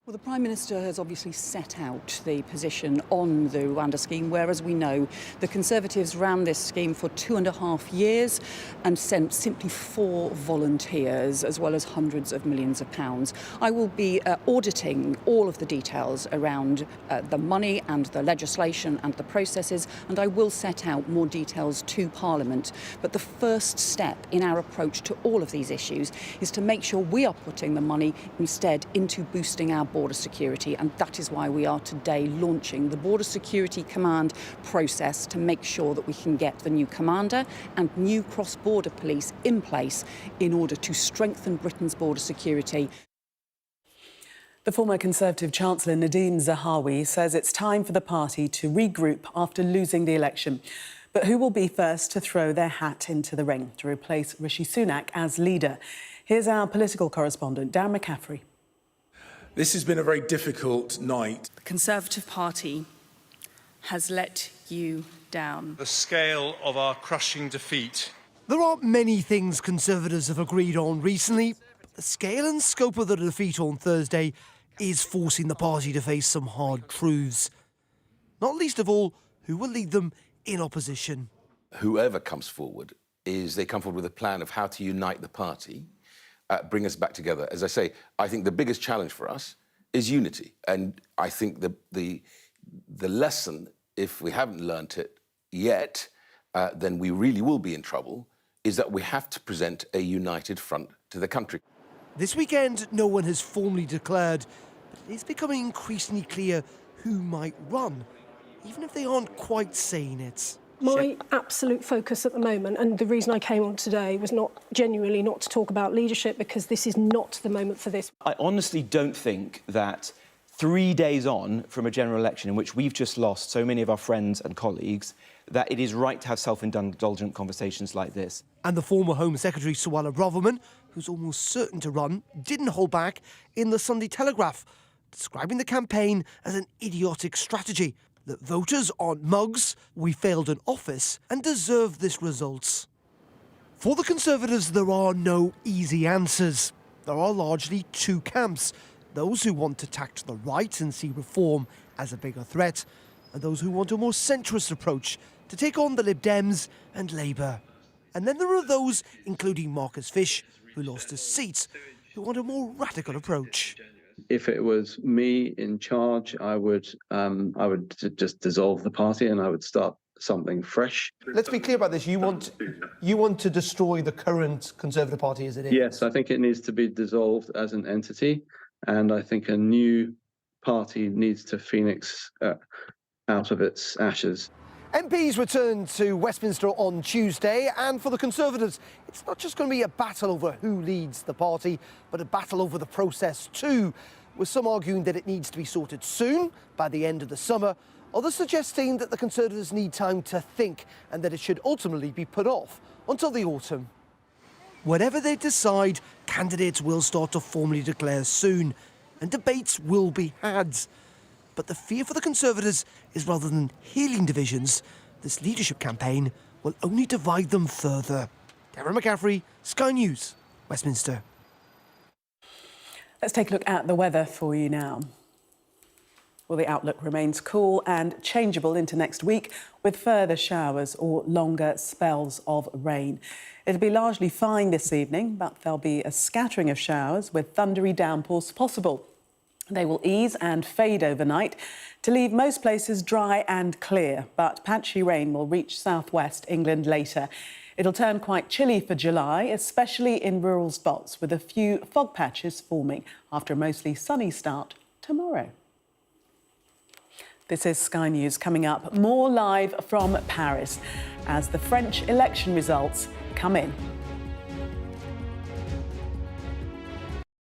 Well, the Prime Minister has obviously set out the position on the Rwanda scheme, whereas we know the Conservatives ran this scheme for 2.5 years and sent simply 4 volunteers, as well as hundreds of millions of pounds. I will be auditing all of the details around the money and the legislation and the processes, and I will set out more details to Parliament. But the first step in our approach to all of these issues is to make sure we are putting the money instead into boosting our border security, and that is why we are today launching the Border Security Command process to make sure that we can get the new commander and new cross-border police in place in order to strengthen Britain's border security. The former Conservative Chancellor Nadhim Zahawi says it's time for the party to regroup after losing the election. But who will be first to throw their hat into the ring to replace Rishi Sunak as leader? Here's our political correspondent, Darren McCaffrey. This has been a very difficult night. The Conservative Party has let you down. The scale of our crushing defeat. There aren't many things Conservatives have agreed on recently, but the scale and scope of the defeat on Thursday is forcing the party to face some hard truths. not least of all, who will lead them in opposition. Whoever comes forward they come forward with a plan of how to unite the party, bring us back together. As I say, I think the biggest challenge for us is unity. And I think the lesson, if we haven't learnt it yet, then we really will be in trouble, is that we have to present a united front to the country. This weekend, no one has formally declared, but it is becoming increasingly clear who might run, even if they aren't quite saying it. My absolute focus at the moment, and the reason I came on today, was genuinely not to talk about leadership, because this is not the moment for this. I honestly don't think that 3 days on from a general election in which we've just lost so many of our friends and colleagues, that it is right to have self-indulgent conversations like this. And the former Home Secretary, Suella Braverman, who's almost certain to run, didn't hold back in the Sunday Telegraph, describing the campaign as an idiotic strategy, that voters aren't mugs, we failed in office and deserve this result. For the Conservatives, there are no easy answers. There are largely two camps, those who want to tack to the right and see reform as a bigger threat, and those who want a more centrist approach to take on the Lib Dems and Labour. And then there are those, including Marcus Fish, who lost his seat, who want a more radical approach. If it was me in charge, I would just dissolve the party and I would start something fresh. Let's be clear about this. You want to destroy the current Conservative Party as it is? Yes, I think it needs to be dissolved as an entity, and I think a new party needs to phoenix out of its ashes. MPs return to Westminster on Tuesday, and for the Conservatives, it's not just going to be a battle over who leads the party, but a battle over the process too, with some arguing that it needs to be sorted soon, by the end of the summer, others suggesting that the Conservatives need time to think and that it should ultimately be put off until the autumn. Whatever they decide, candidates will start to formally declare soon, and debates will be had. But the fear for the Conservatives is rather than healing divisions, this leadership campaign will only divide them further. Darren McCaffrey, Sky News, Westminster. Let's take a look at the weather for you now. Well, the outlook remains cool and changeable into next week, with further showers or longer spells of rain. It'll be largely fine this evening, but there'll be a scattering of showers with thundery downpours possible. They will ease and fade overnight to leave most places dry and clear, but patchy rain will reach southwest England later. It'll turn quite chilly for July, especially in rural spots, with a few fog patches forming after a mostly sunny start tomorrow. This is Sky News. Coming up, more live from Paris as the French election results come in.